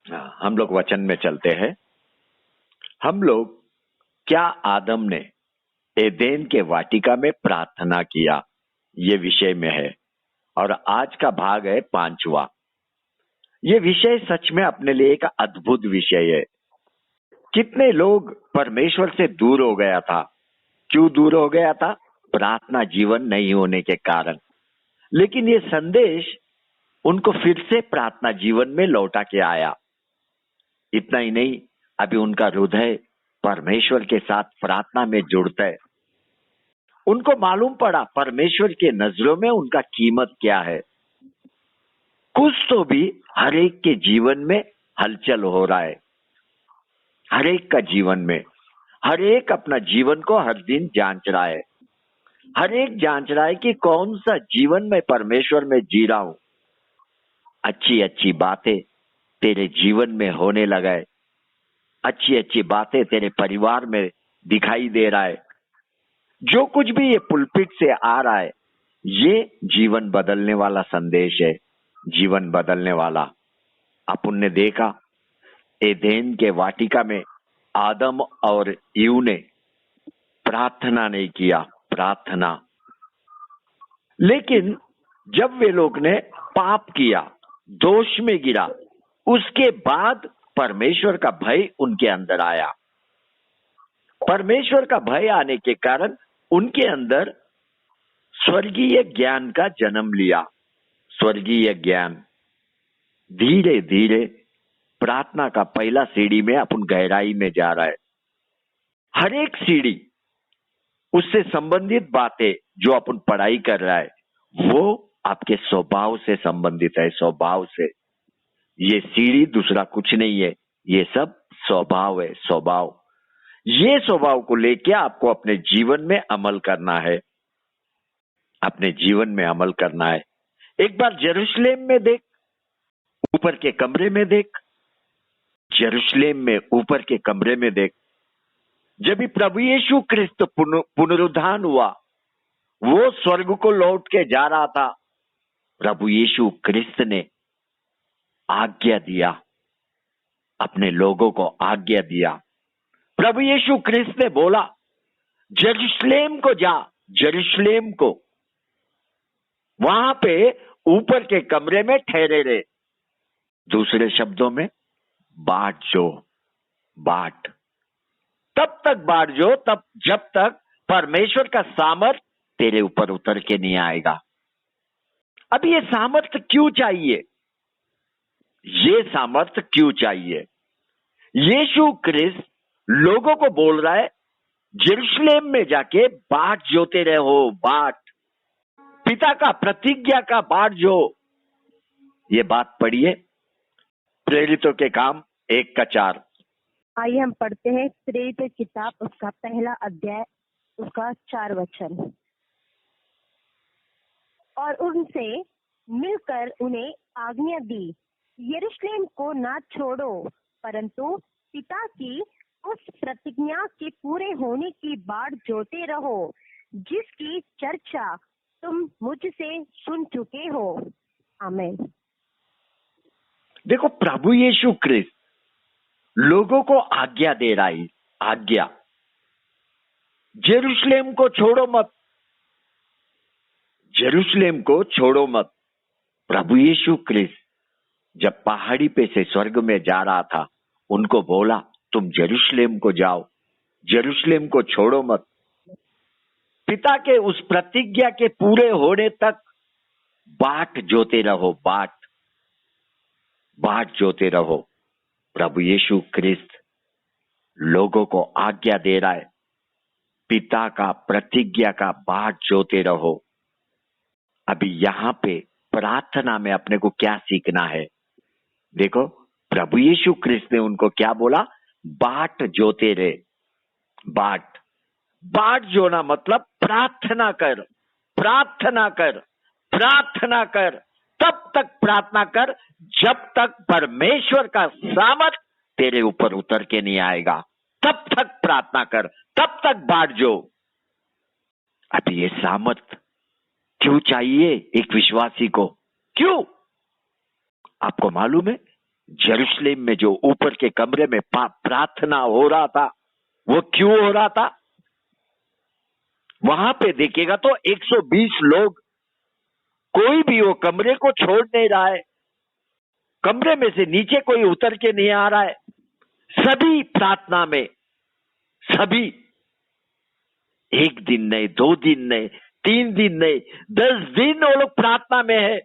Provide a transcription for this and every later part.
हम लोग वचन में चलते हैं। हम लोग क्या आदम ने एदेन के वाटिका में प्रार्थना किया, ये विषय में है और आज का भाग है 5वां। ये विषय सच में अपने लिए एक अद्भुत विषय है। कितने लोग परमेश्वर से दूर हो गया था। क्यों दूर हो गया था? प्रार्थना जीवन नहीं होने के कारण। लेकिन ये संदेश उनको फिर से प्रार्थना जीवन में लौटा के आया। इतना ही नहीं, अभी उनका हृदय परमेश्वर के साथ प्रार्थना में जुड़ता है। उनको मालूम पड़ा परमेश्वर के नजरों में उनका कीमत क्या है। कुछ तो भी हर एक के जीवन में हलचल हो रहा है। हर एक का जीवन में, हर एक अपना जीवन को हर दिन जांच रहा है। हर एक जांच रहा है कि कौन सा जीवन में परमेश्वर में जी रहा हूं। अच्छी अच्छी बातें तेरे जीवन में होने लगा है। अच्छी अच्छी बातें तेरे परिवार में दिखाई दे रहा है। जो कुछ भी ये पुलपिट से आ रहा है, ये जीवन बदलने वाला संदेश है। जीवन बदलने वाला। अपन ने देखा एदेन के वाटिका में आदम और ईव ने प्रार्थना नहीं किया, प्रार्थना। लेकिन जब वे लोग ने पाप किया, दोष में गिरा, उसके बाद परमेश्वर का भय उनके अंदर आया। परमेश्वर का भय आने के कारण उनके अंदर स्वर्गीय ज्ञान का जन्म लिया। स्वर्गीय ज्ञान। धीरे धीरे प्रार्थना का पहला सीढ़ी में अपन गहराई में जा रहा है। हर एक सीढ़ी, उससे संबंधित बातें जो अपन पढ़ाई कर रहा है, वो आपके स्वभाव से संबंधित है। स्वभाव से। ये सीढ़ी दूसरा कुछ नहीं है, ये सब स्वभाव है। स्वभाव। ये स्वभाव को लेके आपको अपने जीवन में अमल करना है। अपने जीवन में अमल करना है। एक बार यरूशलेम में देख, ऊपर के कमरे में देख। यरूशलेम में ऊपर के कमरे में देख। जब भी प्रभु यीशु क्रिस्त पुनरुत्थान हुआ, वो स्वर्ग को लौट के जा रहा था। प्रभु यीशु क्रिस्त ने आज्ञा दिया, अपने लोगों को आज्ञा दिया। प्रभु यीशु क्रिस्त ने बोला, यरूशलेम को जा, यरूशलेम को। वहां पे ऊपर के कमरे में ठहरे रहे। दूसरे शब्दों में, बाट जो, बाट। तब तक बाट जो, तब जब तक परमेश्वर का सामर्थ तेरे ऊपर उतर के नहीं आएगा। अब ये सामर्थ क्यों चाहिए? ये सामर्थ क्यों चाहिए? यीशु क्रिस्त लोगों को बोल रहा है, यरूशलेम में जाके बाट जोते रहो, बाट। पिता का प्रतिज्ञा का बाट जो। ये बात पढ़िए, प्रेरितों के काम 1:4। आइए हम पढ़ते हैं प्रेरित किताब, उसका पहला अध्याय, उसका 4 वचन। और उनसे मिलकर उन्हें आज्ञा दी, यरूशलेम को ना छोड़ो, परंतु पिता की उस प्रतिज्ञा के पूरे होने की बाट जोते रहो, जिसकी चर्चा तुम मुझसे सुन चुके हो। आमीन। देखो, प्रभु यीशु क्रिस्त लोगों को आज्ञा दे रहा है। आज्ञा, यरूशलेम को छोड़ो मत, यरूशलेम को छोड़ो मत। प्रभु यीशु क्रिस्त जब पहाड़ी पे से स्वर्ग में जा रहा था, उनको बोला, तुम यरूशलेम को जाओ, यरूशलेम को छोड़ो मत। पिता के उस प्रतिज्ञा के पूरे होने तक बाट जोते रहो, बाट, बाट जोते रहो। प्रभु यीशु क्रिस्त लोगों को आज्ञा दे रहा है, पिता का प्रतिज्ञा का बाट जोते रहो। अभी यहां पे प्रार्थना में अपने को क्या सीखना है? देखो, प्रभु यीशु क्रिस्त ने उनको क्या बोला? बाट जोते रहे। बाट, बाट जोना मतलब प्रार्थना कर, प्रार्थना कर, प्रार्थना कर। तब तक प्रार्थना कर जब तक परमेश्वर का सामर्थ तेरे ऊपर उतर के नहीं आएगा। तब तक प्रार्थना कर, तब तक बाट जो। अभी ये सामर्थ क्यों चाहिए एक विश्वासी को? क्यों? आपको मालूम है, यरूशलेम में जो ऊपर के कमरे में प्रार्थना हो रहा था, वो क्यों हो रहा था? वहां पे देखिएगा तो 120 लोग, कोई भी वो कमरे को छोड़ नहीं रहा है, कमरे में से नीचे कोई उतर के नहीं आ रहा है, सभी प्रार्थना में, सभी, 1 दिन नहीं, 2 दिन नहीं, 3 दिन नहीं, 10 दिन वो लोग प्रार्थना में है।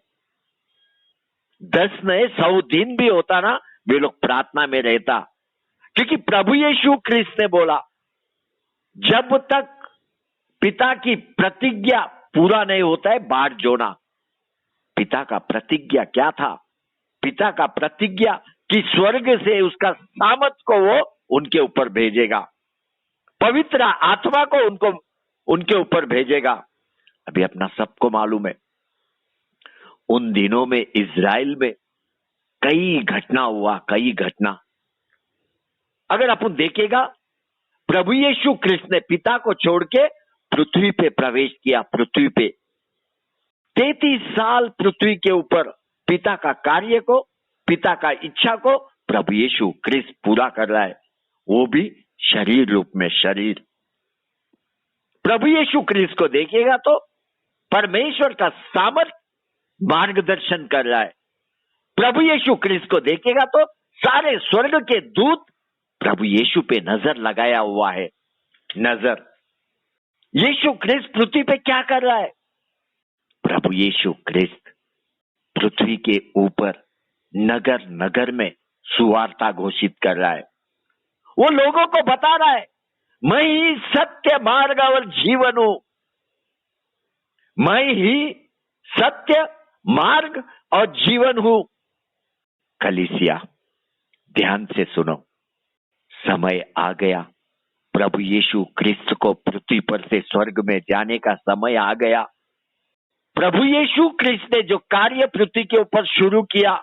10 नहीं, 100 दिन भी होता ना, वे लोग प्रार्थना में रहता, क्योंकि प्रभु यीशु ख्रिस्त ने बोला, जब तक पिता की प्रतिज्ञा पूरा नहीं होता है बाट जोड़ना। पिता का प्रतिज्ञा क्या था? पिता का प्रतिज्ञा कि स्वर्ग से उसका सामर्थ को वो उनके ऊपर भेजेगा, पवित्र आत्मा को उनके ऊपर भेजेगा। अभी अपना सबको मालूम है, उन दिनों में इज़राइल में कई घटना हुआ, कई घटना। अगर अपन देखेगा, प्रभु यीशु ख्रिस्त ने पिता को छोड़ के पृथ्वी पे प्रवेश किया। पृथ्वी पे 33 साल पृथ्वी के ऊपर पिता का कार्य को, पिता का इच्छा को प्रभु यीशु ख्रिस्त पूरा कर रहा है, वो भी शरीर रूप में। शरीर प्रभु यीशु ख्रिस्त को देखेगा तो परमेश्वर का सामर्थ मार्गदर्शन कर रहा है। प्रभु यीशु ख्रिस्त को देखेगा तो सारे स्वर्ग के दूत प्रभु यीशु पे नजर लगाया हुआ है। नजर, यीशु ख्रिस्त पृथ्वी पे क्या कर रहा है? प्रभु यीशु ख्रिस्त पृथ्वी के ऊपर नगर नगर में सुवार्ता घोषित कर रहा है। वो लोगों को बता रहा है, मैं ही सत्य, मार्ग और जीवन हूं। मैं ही सत्य, मार्ग और जीवन हूं। कलीसिया, ध्यान से सुनो, समय आ गया, प्रभु यीशु ख्रिस्त को पृथ्वी पर से स्वर्ग में जाने का समय आ गया। प्रभु यीशु ख्रिस्त ने जो कार्य पृथ्वी के ऊपर शुरू किया,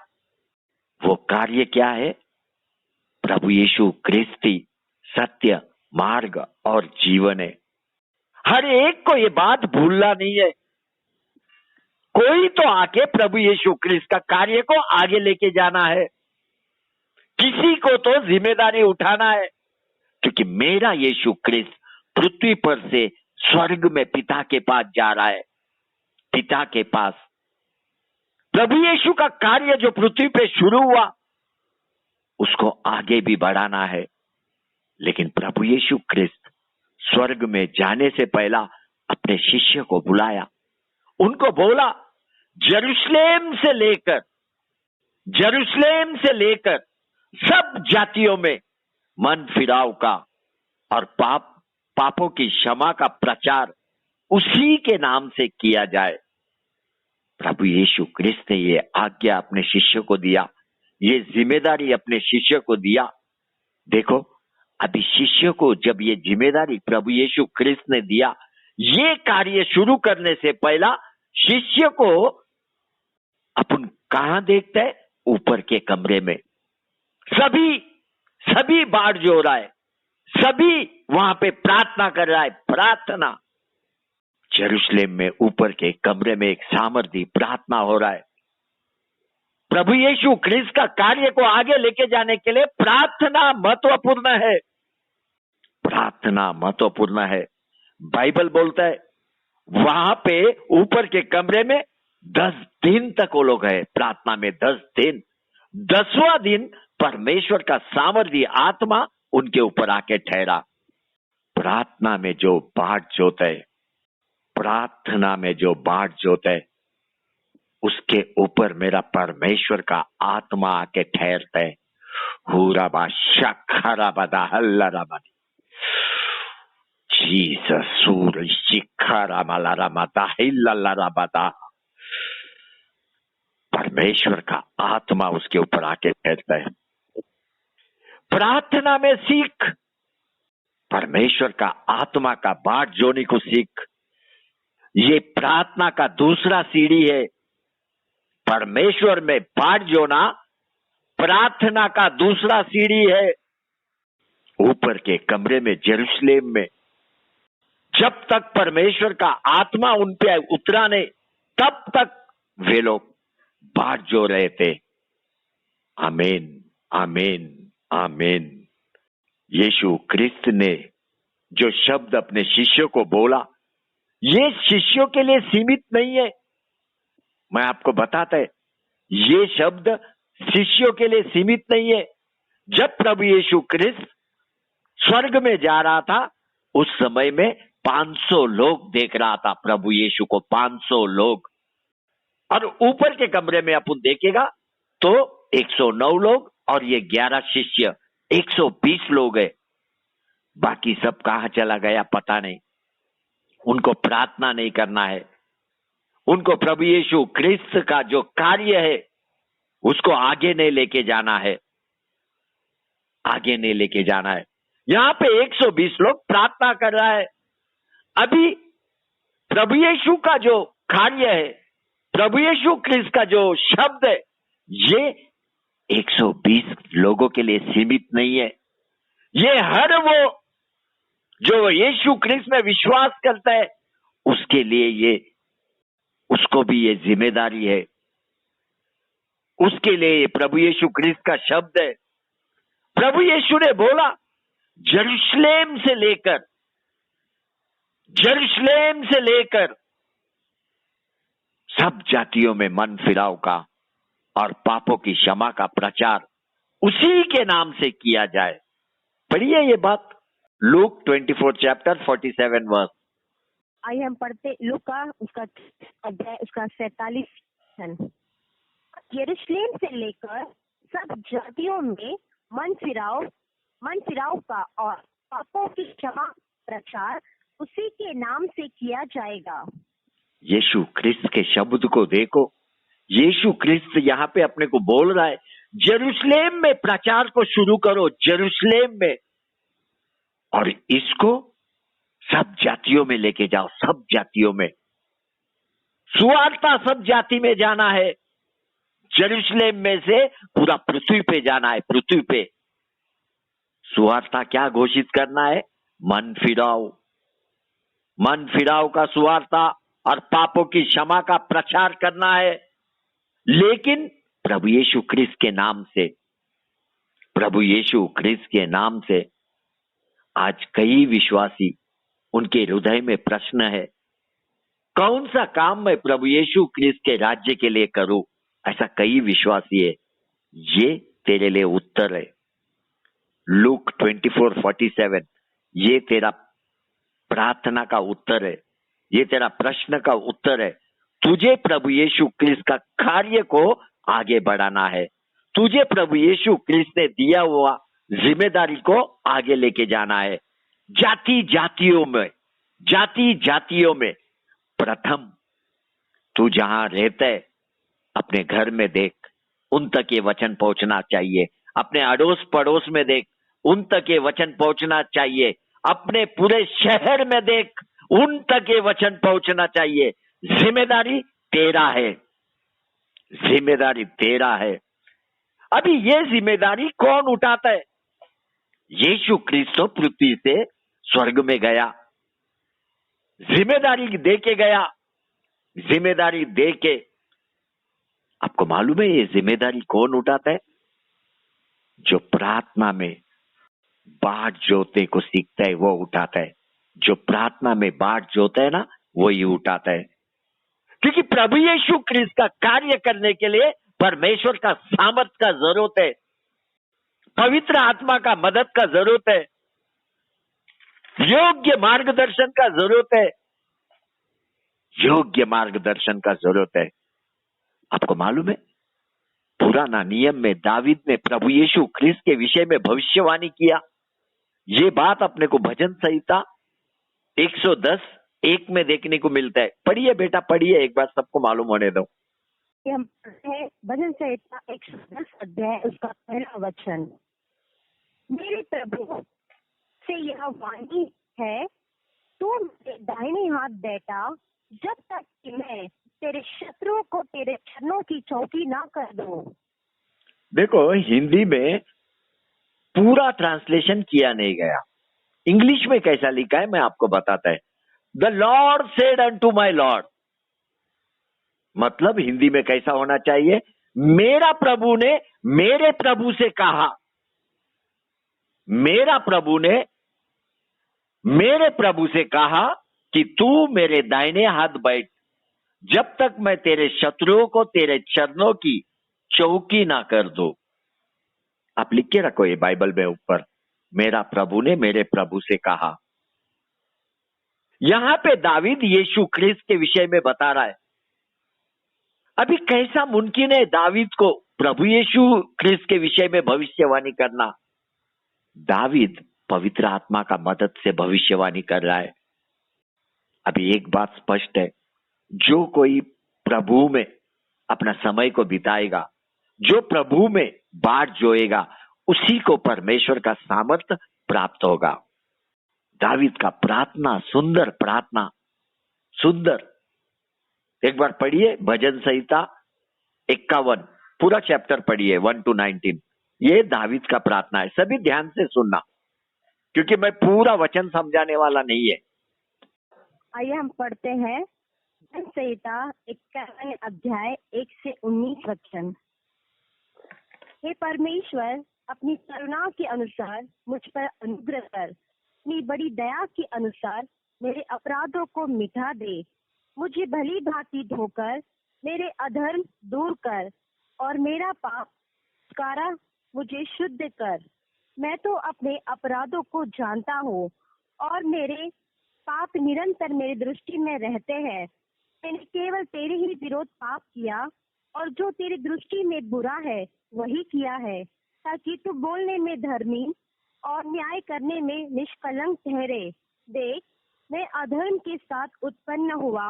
वो कार्य क्या है? प्रभु यीशु ख्रिस्त ही सत्य, मार्ग और जीवन है। हर एक को ये बात भूलना नहीं है। कोई तो आके प्रभु यीशु ख्रिस्त का कार्य को आगे लेके जाना है, किसी को तो जिम्मेदारी उठाना है, क्योंकि मेरा यीशु ख्रिस्त पृथ्वी पर से स्वर्ग में पिता के पास जा रहा है। पिता के पास प्रभु यीशु का कार्य जो पृथ्वी पे शुरू हुआ, उसको आगे भी बढ़ाना है। लेकिन प्रभु यीशु ख्रिस्त स्वर्ग में जाने से पहला अपने शिष्य को बुलाया, उनको बोला, यरूशलेम से लेकर सब जातियों में मन फिराव का और पापों की क्षमा का प्रचार उसी के नाम से किया जाए। प्रभु यीशु ख्रिस्त ने ये आज्ञा अपने शिष्य को दिया, ये जिम्मेदारी अपने शिष्य को दिया। देखो, अभी शिष्य को जब ये जिम्मेदारी प्रभु यीशु ख्रिस्त ने दिया, ये कार्य शुरू करने से पहला शिष्य को अपन कहां देखते हैं? ऊपर के कमरे में। सभी बाढ़ जो हो रहा है, सभी वहां पे प्रार्थना कर रहा है। प्रार्थना, यरूशलेम में ऊपर के कमरे में एक सामर्थी प्रार्थना हो रहा है। प्रभु यीशु ख्रिस्त का कार्य को आगे लेके जाने के लिए प्रार्थना महत्वपूर्ण है। प्रार्थना महत्वपूर्ण है। बाइबल बोलता है, वहां पे ऊपर के कमरे में 10 दिन तक वो लोग है प्रार्थना में। 10 दिन, 10वां दिन परमेश्वर का सामर्थी आत्मा उनके ऊपर आके ठहरा। प्रार्थना में जो बाट जोत है, प्रार्थना में जो बाट जोत है, उसके ऊपर मेरा परमेश्वर का आत्मा आके ठहरता है। हुराबा शखराबदा हल्लाराबदी, जीसस सूर शिखरामलारामदा हिल्लाराबदा। परमेश्वर का आत्मा उसके ऊपर आके ठहरता है। प्रार्थना में सीख, परमेश्वर का आत्मा का बाट जोड़ने को सीख। ये प्रार्थना का दूसरा सीढ़ी है। परमेश्वर में बाट जोड़ना प्रार्थना का दूसरा सीढ़ी है। ऊपर के कमरे में यरूशलेम में जब तक परमेश्वर का आत्मा उन पे उतरा नहीं, तब तक वे लोग बाट जो रहे थे। आमीन, आमीन, आमीन। यीशु क्रिस्त ने जो शब्द अपने शिष्यों को बोला, ये शिष्यों के लिए सीमित नहीं है। मैं आपको बताता है, ये शब्द शिष्यों के लिए सीमित नहीं है। जब प्रभु यीशु क्रिस्त स्वर्ग में जा रहा था, उस समय में 500 लोग देख रहा था प्रभु यीशु को, 500 लोग। और ऊपर के कमरे में अपन देखेगा तो 109 लोग और ये 11 शिष्य, 120 लोग है। बाकी सब कहां चला गया पता नहीं। उनको प्रार्थना नहीं करना है, उनको प्रभु यीशु क्रिस्त का जो कार्य है उसको आगे नहीं लेके जाना है, आगे नहीं लेके जाना है। यहां पे 120 लोग प्रार्थना कर रहा है। अभी प्रभु यीशु का जो कार्य है, प्रभु यीशु क्रिस्त का जो शब्द है, ये 120 लोगों के लिए सीमित नहीं है। ये हर वो जो यीशु क्रिस्त में विश्वास करता है उसके लिए ये, उसको भी ये जिम्मेदारी है। उसके लिए प्रभु यीशु क्रिस्त का शब्द है। प्रभु यीशु ने बोला, यरूशलेम से लेकर सब जातियों में मन फिराव का और पापों की क्षमा का प्रचार उसी के नाम से किया जाए। पढ़िए ये बात, लूक 24 चैप्टर 47 वर्स। आइए हम पढ़ते लूका उसका अध्याय उसका 47। यरूशलेम से लेकर सब जातियों में मन फिराव का और पापों की क्षमा प्रचार उसी के नाम से किया जाएगा। यीशु क्रिस्त के शब्द को देखो। यीशु क्रिस्त यहाँ पे अपने को बोल रहा है, यरूशलेम में प्रचार को शुरू करो, यरूशलेम में, और इसको सब जातियों में लेके जाओ, सब जातियों में। सुवार्ता सब जाति में जाना है। यरूशलेम में से पूरा पृथ्वी पे जाना है, पृथ्वी पे। सुवार्ता क्या घोषित करना है? मन फिराव का सुवार्ता और पापों की क्षमा का प्रचार करना है। लेकिन प्रभु यीशु क्रिस्त के नाम से, प्रभु यीशु क्रिस्त के नाम से आज कई विश्वासी, उनके हृदय में प्रश्न है, कौन सा काम मैं प्रभु यीशु क्रिस्त के राज्य के लिए करूं? ऐसा कई विश्वासी है। ये तेरे लिए उत्तर है। लूक 24:47 ये तेरा प्रार्थना का उत्तर है, ये तेरा प्रश्न का उत्तर है। तुझे प्रभु यीशु क्रिस्त का कार्य को आगे बढ़ाना है। तुझे प्रभु यीशु क्रिस्त ने दिया हुआ जिम्मेदारी को आगे लेके जाना है। जाति जातियों में प्रथम तू जहां रहता है, अपने घर में देख, उन तक ये वचन पहुंचना चाहिए। अपने अड़ोस पड़ोस में देख, उन तक ये वचन पहुंचना चाहिए। अपने पूरे शहर में देख, उन तक ये वचन पहुंचना चाहिए। जिम्मेदारी तेरा है, जिम्मेदारी तेरा है। अभी ये जिम्मेदारी कौन उठाता है? यीशु क्रिस्त पृथ्वी से स्वर्ग में गया, जिम्मेदारी दे के गया। जिम्मेदारी दे के, आपको मालूम है ये जिम्मेदारी कौन उठाता है? जो प्रार्थना में बाट जोतने को सीखता है वो उठाता है। जो प्रार्थना में बाट जोता है ना, वो ही उठाता है। क्योंकि प्रभु यीशु क्रिस्त का कार्य करने के लिए परमेश्वर का सामर्थ्य का जरूरत है, पवित्र आत्मा का मदद का जरूरत है, योग्य मार्गदर्शन का जरूरत है, योग्य मार्गदर्शन का जरूरत है। आपको मालूम है, पुराना नियम में दावीद ने प्रभु यीशु क्रिस्त के विषय में भविष्यवाणी किया। ये बात अपने को भजन संहिता 110:1 में देखने को मिलता है। पढ़िए बेटा, पढ़िए, एक बार सबको मालूम होने दो। हम पढ़ते हैं भजन संहिता 110 अध्याय उसका पहला वचन। मेरे प्रभु से यह वाणी है, तू मेरे दाहिने हाथ बैठा, जब तक कि मैं तेरे शत्रुओं को तेरे चरणों की चौकी ना कर दूं। देखो, हिंदी में पूरा ट्रांसलेशन किया नहीं गया। इंग्लिश में कैसा लिखा है मैं आपको बताता है। The Lord said unto my Lord, मतलब हिंदी में कैसा होना चाहिए? मेरा प्रभु ने मेरे प्रभु से कहा, मेरा प्रभु ने मेरे प्रभु से कहा कि तू मेरे दाहिने हाथ बैठ, जब तक मैं तेरे शत्रुओं को तेरे चरणों की चौकी ना कर दूं। आप लिख के रखो ये बाइबल में ऊपर, मेरा प्रभु ने मेरे प्रभु से कहा। यहां पे दावीद यीशु ख्रिस्त के विषय में बता रहा है। अभी कैसा मुमकिन है दावीद को प्रभु यीशु ख्रिस्त के विषय में भविष्यवाणी करना? दावीद पवित्र आत्मा का मदद से भविष्यवाणी कर रहा है। अभी एक बात स्पष्ट है, जो कोई प्रभु में अपना समय को बिताएगा, जो प्रभु में बाट जोएगा, उसी को परमेश्वर का सामर्थ्य प्राप्त होगा। दावीद का प्रार्थना, सुंदर प्रार्थना, सुंदर। एक बार पढ़िए भजन संहिता 51, पूरा चैप्टर पढ़िए 1 to 19। ये दावीद का प्रार्थना है। सभी ध्यान से सुनना, क्योंकि मैं पूरा वचन समझाने वाला नहीं है। आइए हम पढ़ते हैं भजन संहिता 51 अध्याय 1 से 19 वचन। हे परमेश्वर, अपनी करुणा के अनुसार मुझ पर अनुग्रह कर, अपनी बड़ी दया के अनुसार मेरे अपराधों को मिटा दे। मुझे भली भांति धोकर मेरे अधर्म दूर कर और मेरा पाप कारा मुझे शुद्ध कर। मैं तो अपने अपराधों को जानता हूँ और मेरे पाप निरंतर मेरी दृष्टि में रहते हैं। मैंने केवल तेरे ही विरोध पाप किया और जो तेरी दृष्टि में बुरा है वही किया है, ताकि तू बोलने में धर्मी और न्याय करने में निष्कलंक ठहरे। देख, मैं अधर्म के साथ उत्पन्न हुआ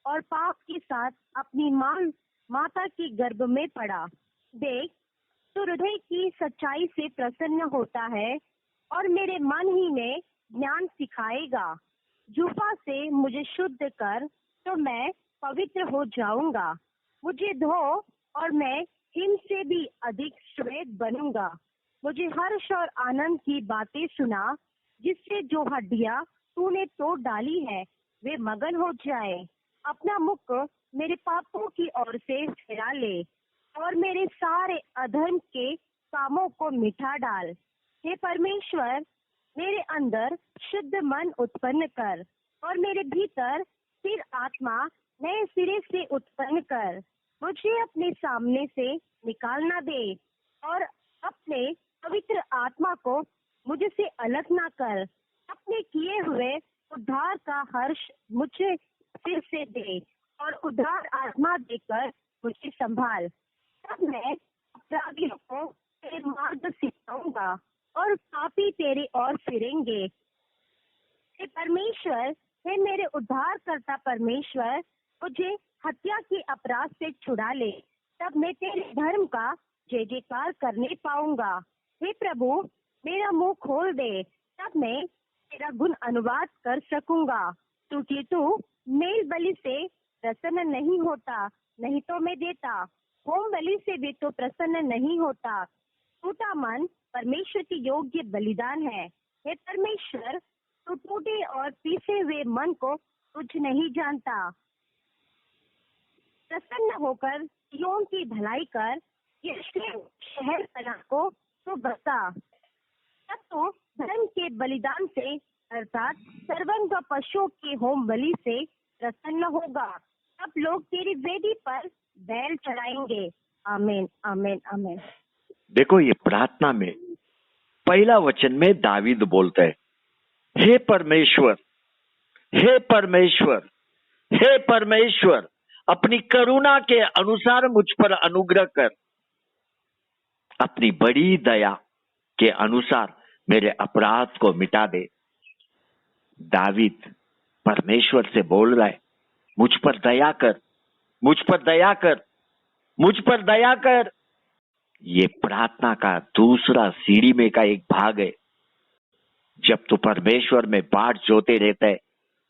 और पाप के साथ अपनी माता के गर्भ में पड़ा। देख, तू हृदय की सच्चाई से प्रसन्न होता है और मेरे मन ही में ज्ञान सिखाएगा। जूफा से मुझे शुद्ध कर तो मैं पवित्र हो जाऊंगा। मुझे धो और मैं हिम से भी अधिक श्वेत बनूंगा। मुझे हर्ष और आनंद की बातें सुना, जिससे जो हड्डियां तूने तोड़ डाली है वे मगन हो जाए। अपना मुख मेरे पापों की ओर से फिरा ले और मेरे सारे अधर्म के कामों को मिटा डाल। हे परमेश्वर, मेरे अंदर शुद्ध मन उत्पन्न कर और मेरे भीतर स्थिर आत्मा नए सिरे से उत्पन्न कर। मुझे अपने सामने से निकालना दे और अपने पवित्र आत्मा को मुझे से अलग ना कर। अपने किए हुए उद्धार का हर्ष मुझे फिर से दे और उद्धार आत्मा देकर मुझे संभाल। तब मैं अपराधियों को तेरे मार्ग सिखाऊंगा और पापी तेरे ओर फिरेंगे। हे परमेश्वर, हे मेरे उद्धारकर्ता परमेश्वर, मुझे हत्या के अपराध से छुड़ा ले, तब मैं तेरे धर्म का जय जयकार करने पाऊंगा। हे प्रभु, मेरा मुंह खोल दे, तब मैं तेरा गुण अनुवाद कर सकूंगा। क्योंकि तू मेल बलि से प्रसन्न नहीं होता, नहीं तो मैं देता। होम बलि से भी तो प्रसन्न नहीं होता। टूटा मन परमेश्वर के योग्य बलिदान है। हे परमेश्वर, तू टूटे और पीसे हुए मन को कुछ नहीं जानता। प्रसन्न होकर सिय्योन की भलाई कर, यरूशलेम शहर तना को तो बसा। तब तो धर्म के बलिदान से अर्थात सर्वांग पशुओं के होम बलि से प्रसन्न होगा। तब लोग तेरी वेदी पर बैल चढ़ाएंगे। आमीन, आमीन, आमीन। देखो, ये प्रार्थना में पहला वचन में दावीद बोलता है, हे परमेश्वर, हे परमेश्वर, हे परमेश्वर, अपनी करुणा के अनुसार मुझ पर अनुग्रह कर, अपनी बड़ी दया के अनुसार मेरे अपराध को मिटा दे। दावीद परमेश्वर से बोल रहा है, मुझ पर दया कर, मुझ पर दया कर, मुझ पर दया कर। ये प्रार्थना का दूसरा सीढ़ी में का एक भाग है। जब तू परमेश्वर में बाट जोते रहता है,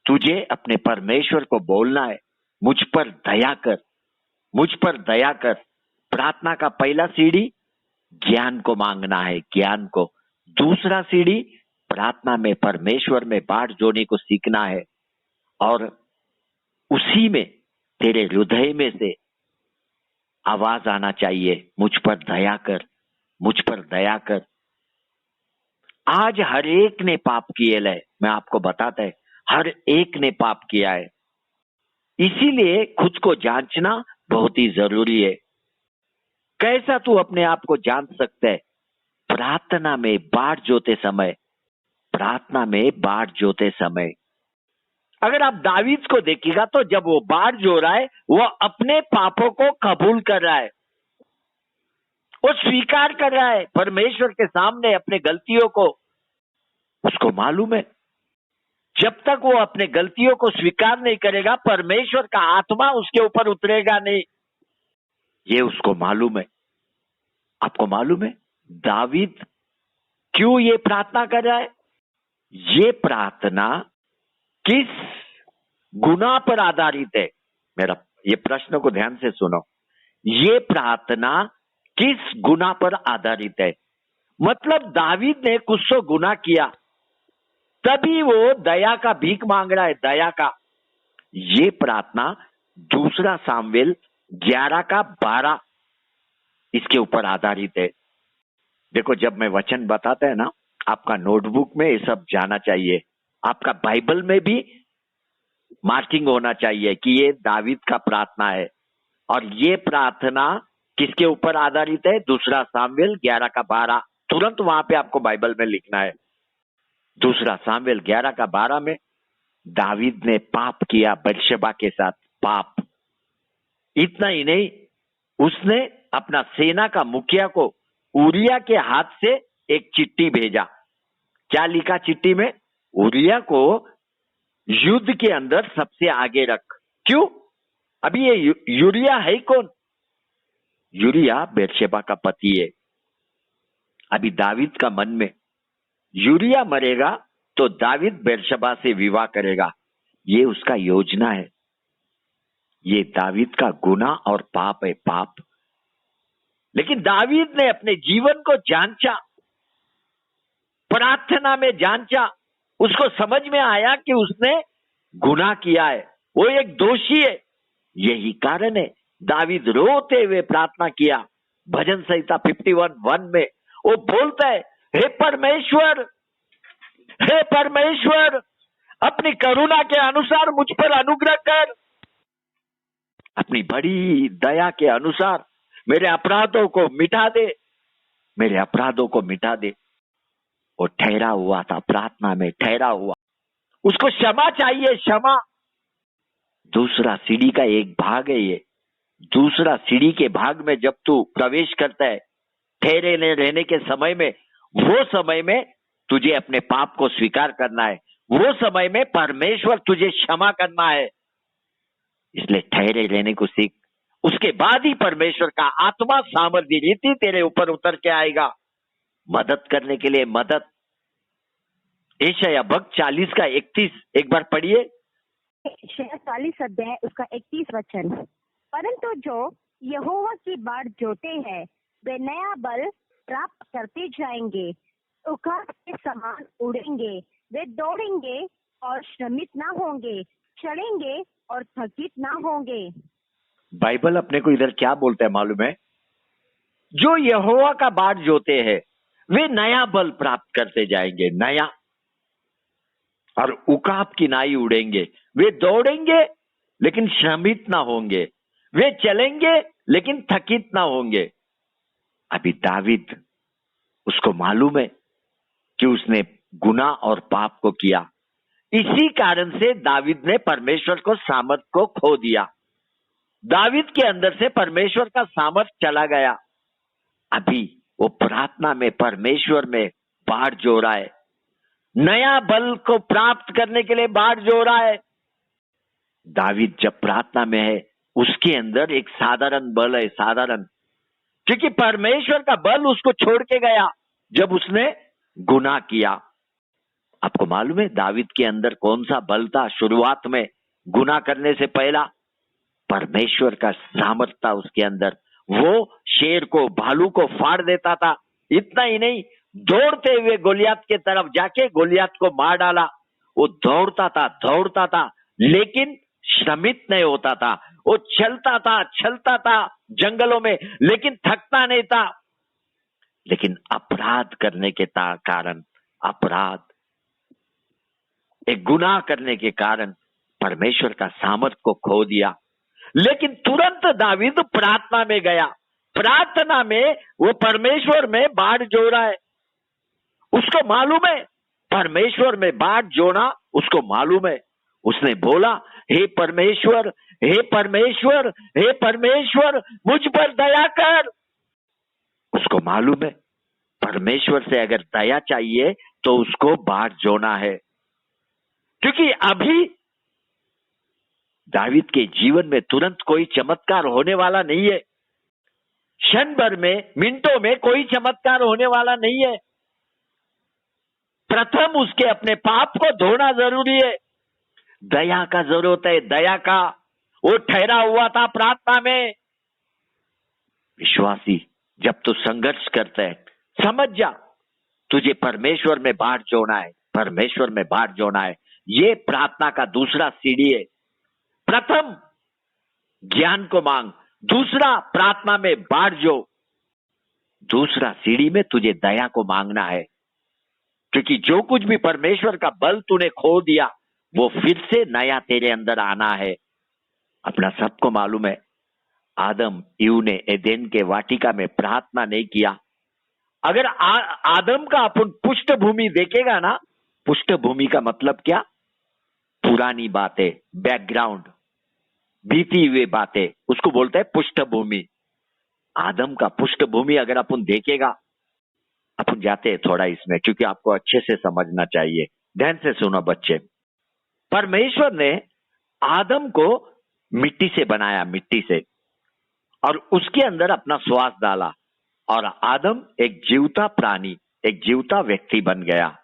तुझे अपने परमेश्वर को बोलना है, मुझ पर दया कर, मुझ पर दया कर। प्रार्थना का पहला सीढ़ी ज्ञान को मांगना है, ज्ञान को। दूसरा सीढ़ी प्रार्थना में परमेश्वर में बाट जोड़ने को सीखना है और उसी में तेरे हृदय में से आवाज आना चाहिए, मुझ पर दया कर, मुझ पर दया कर। आज हर एक ने पाप किए है, मैं आपको बताता है, हर एक ने पाप किया है। इसीलिए खुद को जांचना बहुत ही जरूरी है। कैसा तू अपने आप को जान सकता है? प्रार्थना में बाढ़ जोते समय, प्रार्थना में बाढ़ जोते समय। अगर आप दावीद को देखिएगा तो जब वो बाढ़ जो रहा है, वो अपने पापों को कबूल कर रहा है, वो स्वीकार कर रहा है परमेश्वर के सामने अपने गलतियों को। उसको मालूम है जब तक वो अपने गलतियों को स्वीकार नहीं करेगा, परमेश्वर का आत्मा उसके ऊपर उतरेगा नहीं। ये उसको मालूम है। आपको मालूम है दावीद क्यों ये प्रार्थना कर रहा है? ये प्रार्थना किस गुनाह पर आधारित है? मेरा ये प्रश्न को ध्यान से सुनो। ये प्रार्थना किस गुनाह पर आधारित है? मतलब दावीद ने कुछ तो गुनाह किया, तभी वो दया का भीख मांग रहा है, दया का। ये प्रार्थना 2 सामुएल 11:12 इसके ऊपर आधारित है। देखो, जब मैं वचन बताता है ना, आपका नोटबुक में ये सब जाना चाहिए, आपका बाइबल में भी मार्किंग होना चाहिए कि ये दावीद का प्रार्थना है। और ये प्रार्थना किसके ऊपर आधारित है? 2 सामुएल 11:12। तुरंत वहां पे आपको बाइबल में लिखना है। 2 सामुएल 11:12 में दावीद ने पाप किया बत्शेबा के साथ, पाप। इतना ही नहीं, उसने अपना सेना का मुखिया को उरिया के हाथ से एक चिट्ठी भेजा। क्या लिखा चिट्ठी में? उरिया को युद्ध के अंदर सबसे आगे रख। क्यों? अभी ये यूरिया है कौन? यूरिया बेर्शेबा का पति है। अभी दावीद का मन में यूरिया मरेगा तो दावीद बेर्शेबा से विवाह करेगा, ये उसका योजना है। ये दावीद का गुनाह और पाप है, पाप। लेकिन दावीद ने अपने जीवन को जांचा, प्रार्थना में जांचा। उसको समझ में आया कि उसने गुनाह किया है, वो एक दोषी है। यही कारण है दावीद रोते हुए प्रार्थना किया। भजन संहिता 51:1 में वो बोलता है, हे परमेश्वर, हे परमेश्वर, अपनी करुणा के अनुसार मुझ पर अनुग्रह कर, अपनी बड़ी दया के अनुसार मेरे अपराधों को मिटा दे, मेरे अपराधों को मिटा दे। वो ठहरा हुआ था, प्रार्थना में ठहरा हुआ। उसको क्षमा चाहिए, क्षमा। 2 सीढ़ी का एक भाग है ये। 2 सीढ़ी के भाग में जब तू प्रवेश करता है, ठहरे रहने के समय में, वो समय में तुझे अपने पाप को स्वीकार करना है, वो समय में परमेश्वर तुझे क्षमा करना है। इसलिए ठहरे रहने को सीख। उसके बाद ही परमेश्वर का आत्मा सामर्थ्य रीति तेरे ऊपर उतर के आएगा, मदद करने के लिए। मदद। यशायाह भक्त 40:31 एक बार पढ़िए। यशायाह 40 अध्याय उसका 31 वचन। परंतु जो यहोवा की बाट जोते हैं वे नया बल प्राप्त करते जाएंगे, उकाब के समान उड़ेंगे, वे दौड़ेंगे और श्रमित ना होंगे, चढ़ेंगे और थकित ना होंगे। बाइबल अपने को इधर क्या बोलता है मालूम है? जो यहोवा का बाट जोते हैं वे नया बल प्राप्त करते जाएंगे, नया। और उकाब की नाई उड़ेंगे, वे दौड़ेंगे लेकिन श्रमित ना होंगे, वे चलेंगे लेकिन थकित ना होंगे। अभी दावीद, उसको मालूम है कि उसने गुनाह और पाप को किया। इसी कारण से दावीद ने परमेश्वर को सामर्थ को खो दिया। दावीद के अंदर से परमेश्वर का सामर्थ चला गया। अभी वो प्रार्थना में परमेश्वर में बाढ़ जो रहा है, नया बल को प्राप्त करने के लिए बाढ़ जो रहा है। दावीद जब प्रार्थना में है, उसके अंदर एक साधारण बल है, साधारण, क्योंकि परमेश्वर का बल उसको छोड़ के गया जब उसने गुनाह किया। आपको मालूम है दावीद के अंदर कौन सा बल था? शुरुआत में गुनाह करने से पहला परमेश्वर का सामर्थ था उसके अंदर। वो शेर को, भालू को फाड़ देता था। इतना ही नहीं, दौड़ते हुए गोलियत के तरफ जाके गोलियत को मार डाला। वो दौड़ता था लेकिन श्रमित नहीं होता था। वो चलता था जंगलों में, लेकिन थकता नहीं था। लेकिन अपराध करने के कारण, अपराध, एक गुनाह करने के कारण परमेश्वर का सामर्थ को खो दिया। लेकिन तुरंत दावीद प्रार्थना में गया। प्रार्थना में वो परमेश्वर में बाढ़ जोड़ा है। उसको मालूम है परमेश्वर में बाढ़ जोड़ा, उसको मालूम है। उसने बोला, हे परमेश्वर, हे परमेश्वर, हे परमेश्वर, मुझ पर दया कर। उसको मालूम है परमेश्वर से अगर दया चाहिए तो उसको बाढ़ जोना है। क्योंकि अभी दावीद के जीवन में तुरंत कोई चमत्कार होने वाला नहीं है। क्षण भर में, मिनटों में कोई चमत्कार होने वाला नहीं है। प्रथम उसके अपने पाप को धोना जरूरी है। दया का जरूरत है, दया का। वो ठहरा हुआ था प्रार्थना में। विश्वासी, जब तू संघर्ष करता है, समझ जा तुझे परमेश्वर में बाढ़ जोड़ना है, परमेश्वर में बाढ़ जोड़ना है। ये प्रार्थना का दूसरा सीढ़ी है। प्रथम ज्ञान को मांग, दूसरा प्रार्थना में बाढ़ जो, दूसरा सीढ़ी में तुझे दया को मांगना है। क्योंकि जो कुछ भी परमेश्वर का बल तूने खो दिया, वो फिर से नया तेरे अंदर आना है। अपना सबको मालूम है, आदम ईव ने एदेन के वाटिका में प्रार्थना नहीं किया। अगर आदम का अपन पृष्ठभूमि देखेगा ना, पृष्ठभूमि का मतलब क्या? पुरानी बातें, बैकग्राउंड, बीती हुई बातें, उसको बोलते हैं पृष्ठभूमि। आदम का पृष्ठभूमि अगर अपन देखेगा, अपन जाते हैं थोड़ा इसमें, क्योंकि आपको अच्छे से समझना चाहिए। ध्यान से सुनो बच्चे। परमेश्वर ने आदम को मिट्टी से बनाया, मिट्टी से, और उसके अंदर अपना श्वास डाला, और आदम एक जीवता प्राणी, एक जीवता व्यक्ति बन गया।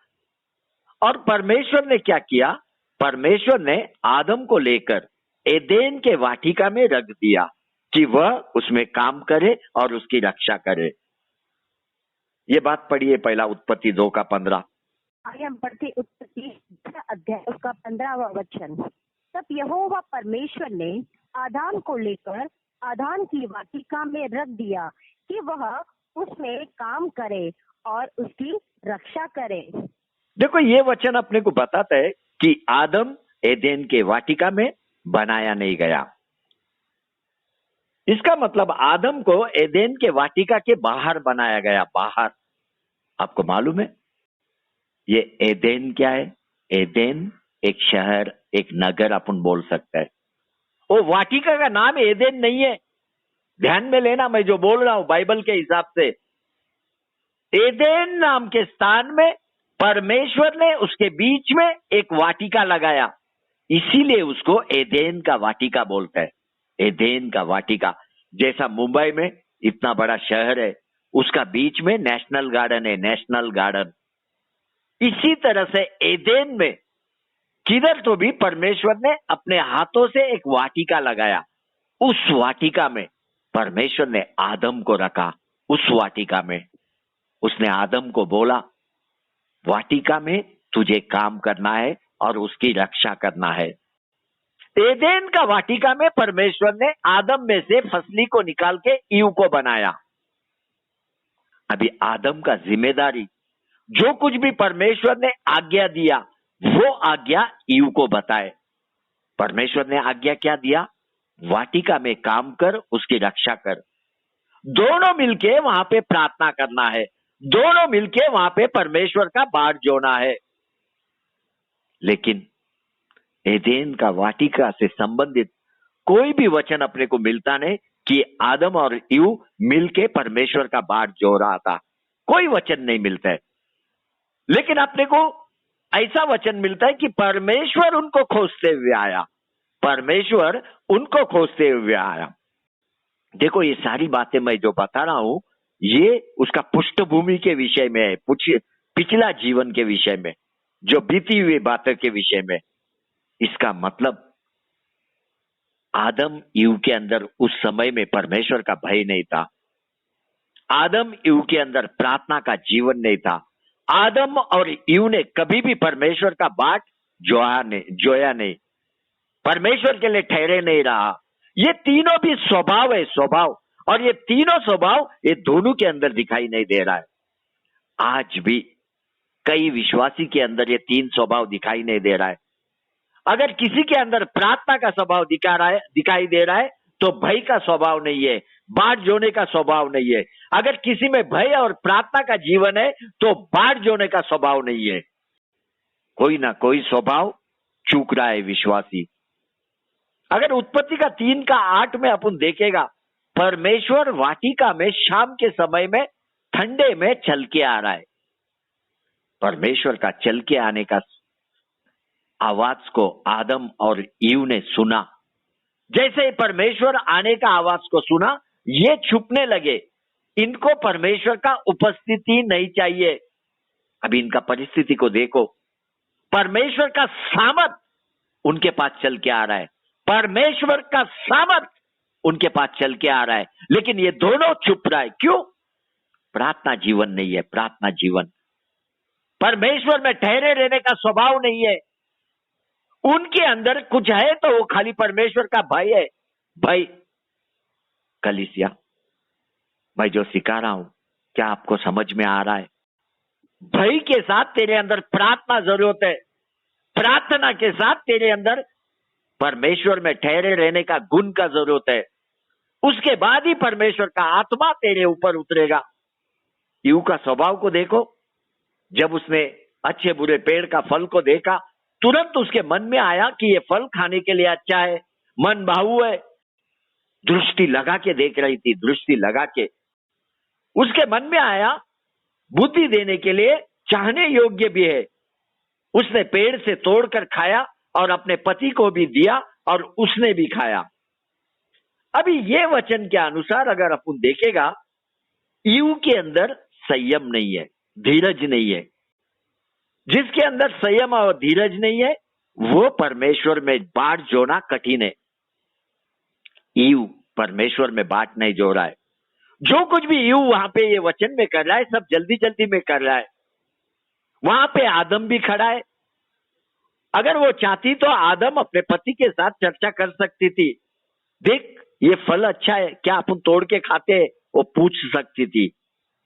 और परमेश्वर ने क्या किया? परमेश्वर ने आदम को लेकर एदेन के वाटिका में रख दिया कि वह उसमें काम करे और उसकी रक्षा करे। ये बात पढ़िए, पहला उत्पत्ति 2:15। आइए हम पढ़ते उत्पत्ति अध्याय उसका 15वां वचन। तब यहोवा परमेश्वर ने आदाम को लेकर आदाम की वाटिका में रख दिया कि वह उसमें काम करे और उसकी रक्षा करे। देखो, ये वचन अपने को बताता है कि आदम एदेन के वाटिका में बनाया नहीं गया। इसका मतलब आदम को एदेन के वाटिका के बाहर बनाया गया, बाहर। आपको मालूम है ये एदेन क्या है? एदेन एक शहर, एक नगर अपन बोल सकते हैं। वो वाटिका का नाम एदेन नहीं है। ध्यान में लेना, मैं जो बोल रहा हूं बाइबल के हिसाब से, एदेन नाम के स्थान में परमेश्वर ने उसके बीच में एक वाटिका लगाया, इसीलिए उसको एदेन का वाटिका बोलता है। एदेन का वाटिका, जैसा मुंबई में इतना बड़ा शहर है, उसका बीच में नेशनल गार्डन है, नेशनल गार्डन। इसी तरह से एदेन में किधर तो भी परमेश्वर ने अपने हाथों से एक वाटिका लगाया। उस वाटिका में परमेश्वर ने आदम को रखा। उस वाटिका में उसने आदम को बोला, वाटिका में तुझे काम करना है और उसकी रक्षा करना है। एदेन का वाटिका में परमेश्वर ने आदम में से फसली को निकाल के ईव को बनाया। अभी आदम का जिम्मेदारी, जो कुछ भी परमेश्वर ने आज्ञा दिया, वो आज्ञा ईव को बताए। परमेश्वर ने आज्ञा क्या दिया? वाटिका में काम कर, उसकी रक्षा कर। दोनों मिलके वहां पे प्रार्थना करना है, दोनों मिलके वहां पे परमेश्वर का बाढ़ जोड़ना है। लेकिन एदेन का वाटिका से संबंधित कोई भी वचन अपने को मिलता नहीं कि आदम और ईव मिलके परमेश्वर का बाढ़ जो रहा था। कोई वचन नहीं मिलता है। लेकिन अपने को ऐसा वचन मिलता है कि परमेश्वर उनको खोजते हुए आया, परमेश्वर उनको खोजते हुए आया। देखो, ये सारी बातें मैं जो बता रहा हूं, ये उसका पृष्ठभूमि के विषय में है, पिछला जीवन के विषय में, जो बीती हुई बातों के विषय में। इसका मतलब आदम ईव के अंदर उस समय में परमेश्वर का भय नहीं था। आदम ईव के अंदर प्रार्थना का जीवन नहीं था। आदम और ईव ने कभी भी परमेश्वर का बाट जोया नहीं, परमेश्वर के लिए ठहरे नहीं रहा। ये तीनों भी स्वभाव है, स्वभाव। और ये तीनों स्वभाव ये दोनों के अंदर दिखाई नहीं दे रहा है। आज भी कई विश्वासी के अंदर ये तीन स्वभाव दिखाई नहीं दे रहा है। अगर किसी के अंदर प्रार्थना का स्वभाव दिखाई दे रहा है तो भय का स्वभाव नहीं है, बाट जोड़ने का स्वभाव नहीं है। अगर किसी में भय और प्रार्थना का जीवन है तो बाट जोड़ने का स्वभाव नहीं है। कोई ना कोई स्वभाव चूक रहा है विश्वासी। अगर उत्पत्ति का 3:8 में अपन देखेगा, परमेश्वर वाटिका में शाम के समय में ठंडे में चल के आ रहा है। परमेश्वर का चल के आने का आवाज को आदम और ईव ने सुना। जैसे ही परमेश्वर आने का आवाज को सुना, ये छुपने लगे। इनको परमेश्वर का उपस्थिति नहीं चाहिए। अभी इनका परिस्थिति को देखो, परमेश्वर का सामर्थ उनके पास चल के आ रहा है, परमेश्वर का सामर्थ उनके पास चल के आ रहा है, लेकिन ये दोनों चुप रहा है। क्यों? प्रार्थना जीवन नहीं है। प्रार्थना जीवन, परमेश्वर में ठहरे रहने का स्वभाव नहीं है। उनके अंदर कुछ है तो वो खाली परमेश्वर का भय है। भय। कलीसिया, मैं जो सिखा रहा हूं क्या आपको समझ में आ रहा है? भय के साथ तेरे अंदर प्रार्थना जरूरत है। प्रार्थना के साथ तेरे अंदर परमेश्वर में ठहरे रहने का गुण का जरूरत है। उसके बाद ही परमेश्वर का आत्मा तेरे ऊपर उतरेगा। ईव का स्वभाव को देखो, जब उसने अच्छे बुरे पेड़ का फल को देखा, तुरंत उसके मन में आया कि ये फल खाने के लिए अच्छा है, मन भावु है। दृष्टि लगा के देख रही थी, दृष्टि लगा के उसके मन में आया बुद्धि देने के लिए चाहने योग्य भी है। उसने पेड़ से तोड़कर खाया और अपने पति को भी दिया और उसने भी खाया। अभी ये वचन के अनुसार अगर अपन देखेगा, ईव के अंदर संयम नहीं है, धीरज नहीं है। जिसके अंदर संयम और धीरज नहीं है वो परमेश्वर में बाट जोड़ना कठिन है। ईव परमेश्वर में बाट नहीं जोड़ रहा है। जो कुछ भी ईव वहां पे ये वचन में कर रहा है सब जल्दी जल्दी में कर रहा है। वहां पे आदम भी खड़ा है। अगर वो चाहती तो आदम अपने पति के साथ चर्चा कर सकती थी। देख ये फल अच्छा है, क्या अपन तोड़ के खाते हैं, वो पूछ सकती थी।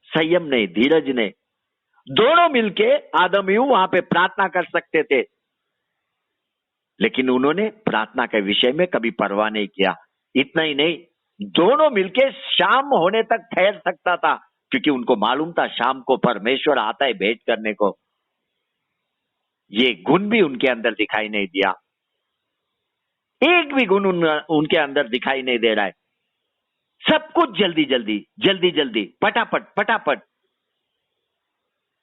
संयम नहीं, धीरज नहीं। दोनों मिलके आदम ईव वहां पे प्रार्थना कर सकते थे, लेकिन उन्होंने प्रार्थना के विषय में कभी परवाह नहीं किया। इतना ही नहीं, दोनों मिलके शाम होने तक ठहर सकता था, क्योंकि उनको मालूम था शाम को परमेश्वर आता है भेंट करने को। ये गुण भी उनके अंदर दिखाई नहीं दिया। एक भी गुण उनके अंदर दिखाई नहीं दे रहा है। सब कुछ जल्दी जल्दी जल्दी जल्दी, पटापट पटापट।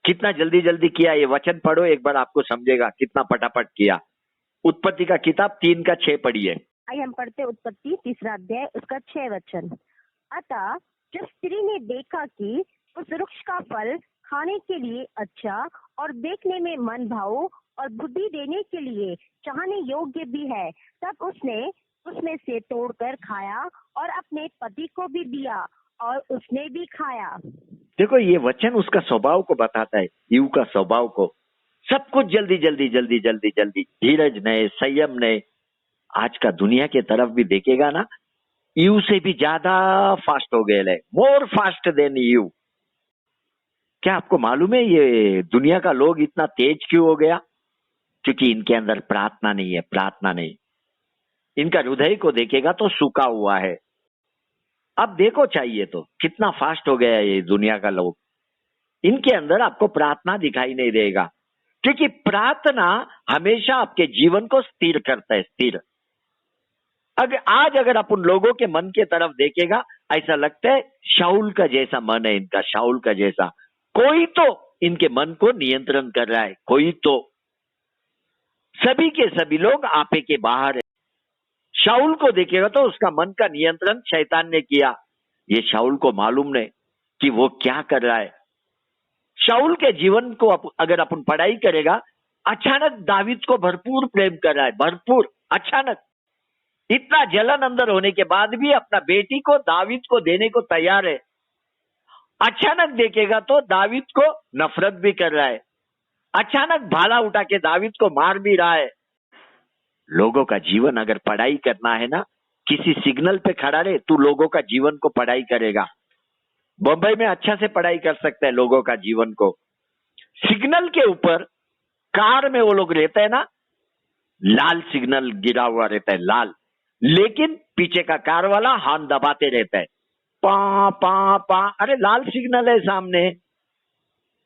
कितना जल्दी जल्दी किया, ये वचन पढ़ो एक बार, आपको समझेगा कितना पटापट किया। उत्पत्ति का किताब 3:6 पढ़िए। आइए हम पढ़ते उत्पत्ति 3 अध्याय उसका 6 वचन। अतः जब स्त्री ने देखा कि उस वृक्ष का फल खाने के लिए अच्छा और देखने में मन भावु और बुद्धि देने के लिए चाहने योग्य भी है, तब उसने उसमें से तोड़कर खाया और अपने पति को भी दिया और उसने भी खाया। देखो ये वचन उसका स्वभाव को बताता है, ईव का स्वभाव को। सब कुछ जल्दी जल्दी जल्दी जल्दी जल्दी, धीरज नहीं, संयम नहीं। आज का दुनिया के तरफ भी देखेगा ना, ईव से भी ज्यादा फास्ट हो गए है, मोर फास्ट देन ईव। क्या आपको मालूम है ये दुनिया का लोग इतना तेज क्यों हो गया? क्योंकि इनके अंदर प्रार्थना नहीं है, प्रार्थना नहीं। इनका हृदय को देखेगा तो सूखा हुआ है। अब देखो चाहिए तो कितना फास्ट हो गया है ये दुनिया का लोग। इनके अंदर आपको प्रार्थना दिखाई नहीं देगा, क्योंकि प्रार्थना हमेशा आपके जीवन को स्थिर करता है, स्थिर। अगर अपन लोगों के मन के तरफ देखेगा, ऐसा लगता है शाऊल का जैसा मन है इनका, शाऊल का जैसा। कोई तो इनके मन को नियंत्रण कर रहा है, कोई तो। सभी के सभी लोग आपे के बाहर है। शाऊल को देखेगा तो उसका मन का नियंत्रण शैतान ने किया। ये शाऊल को मालूम नहीं कि वो क्या कर रहा है। शाऊल के जीवन को अगर अपन पढ़ाई करेगा, अचानक दावीद को भरपूर प्रेम कर रहा है, भरपूर। अचानक इतना जलन अंदर होने के बाद भी अपना बेटी को दावीद को देने को तैयार है। अचानक देखेगा तो दावीद को नफरत भी कर रहा है। अचानक भाला उठा के दावीद को मार भी रहा है। लोगों का जीवन अगर पढ़ाई करना है ना, किसी सिग्नल पे खड़ा रहे, तू लोगों का जीवन को पढ़ाई करेगा। बम्बई में अच्छा से पढ़ाई कर सकता है लोगों का जीवन को। सिग्नल के ऊपर कार में वो लोग रहते हैं ना, लाल सिग्नल गिरा हुआ रहता है, लाल, लेकिन पीछे का कार वाला हॉर्न दबाते रहता है, पा पा पा। अरे लाल सिग्नल है सामने।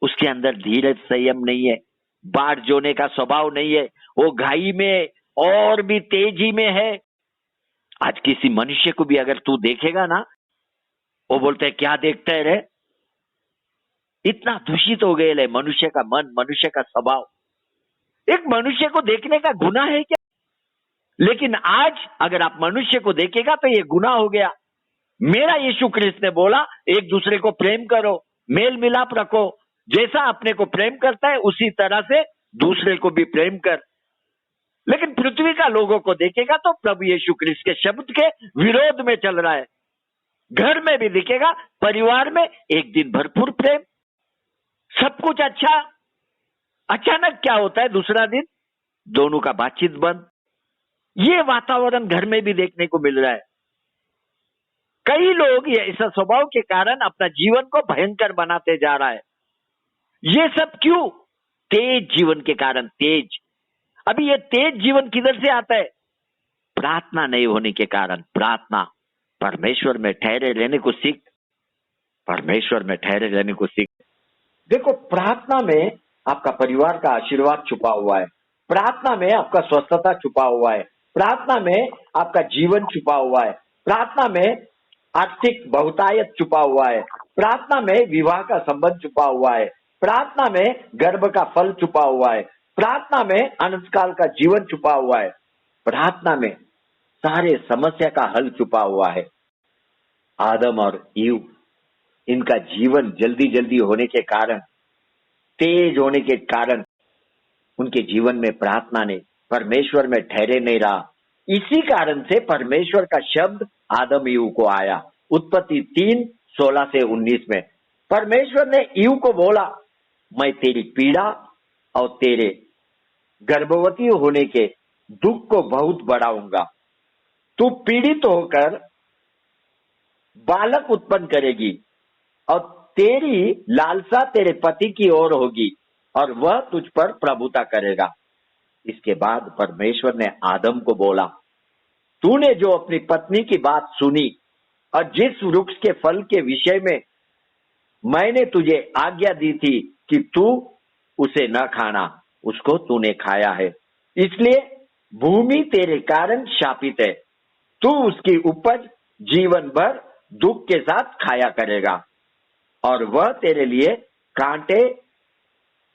उसके अंदर धीरज संयम नहीं है, बाट जोने का स्वभाव नहीं है, वो घाई में और भी तेजी में है। आज किसी मनुष्य को भी अगर तू देखेगा ना, वो बोलते है क्या देखते है रे, इतना दूषित हो गए मनुष्य का मन, मनुष्य का स्वभाव। एक मनुष्य को देखने का गुनाह है क्या? लेकिन आज अगर आप मनुष्य को देखेगा तो ये गुनाह हो गया। मेरा यीशु क्रिस्त ने बोला एक दूसरे को प्रेम करो, मेल मिलाप रखो, जैसा अपने को प्रेम करता है उसी तरह से दूसरे को भी प्रेम कर। लेकिन पृथ्वी का लोगों को देखेगा तो प्रभु यीशु क्रिस्त के शब्द के विरोध में चल रहा है। घर में भी दिखेगा, परिवार में एक दिन भरपूर प्रेम, सब कुछ अच्छा, अचानक क्या होता है दूसरा दिन दोनों का बातचीत बंद। ये वातावरण घर में भी देखने को मिल रहा है। कई लोग ये ऐसा स्वभाव के कारण अपना जीवन को भयंकर बनाते जा रहा है। ये सब क्यों? तेज जीवन के कारण। तेज, अभी ये तेज जीवन किधर से आता है? प्रार्थना नहीं होने के कारण। प्रार्थना, परमेश्वर में ठहरे रहने को सीख, परमेश्वर में ठहरे रहने को सीख। देखो, प्रार्थना में आपका परिवार का आशीर्वाद छुपा हुआ है, प्रार्थना में आपका स्वस्थता छुपा हुआ है, प्रार्थना में आपका जीवन छुपा हुआ है, प्रार्थना में आर्थिक बहुतायत छुपा हुआ है, प्रार्थना में विवाह का संबंध छुपा हुआ है, प्रार्थना में गर्भ का फल छुपा हुआ है, प्रार्थना में अनंतकाल का जीवन छुपा हुआ है, प्रार्थना में सारे समस्या का हल छुपा हुआ है। आदम और ईव, इनका जीवन जल्दी जल्दी होने के कारण, तेज होने के कारण उनके जीवन में प्रार्थना ने परमेश्वर में ठहरे नहीं रहा। इसी कारण से परमेश्वर का शब्द आदम ईव को आया। उत्पत्ति 3:16 से 19 में परमेश्वर ने ईव को बोला, मैं तेरी पीड़ा और तेरे गर्भवती होने के दुख को बहुत बढ़ाऊंगा। तू पीड़ित होकर बालक उत्पन्न करेगी और तेरी लालसा तेरे पति की ओर होगी और वह तुझ पर प्रभुता करेगा। इसके बाद परमेश्वर ने आदम को बोला, तूने जो अपनी पत्नी की बात सुनी और जिस वृक्ष के फल के विषय में मैंने तुझे आज्ञा दी थी कि तू उसे न खाना, उसको तूने खाया है, इसलिए भूमि तेरे कारण शापित है। तू उसकी उपज जीवन भर दुख के साथ खाया करेगा और वह तेरे लिए कांटे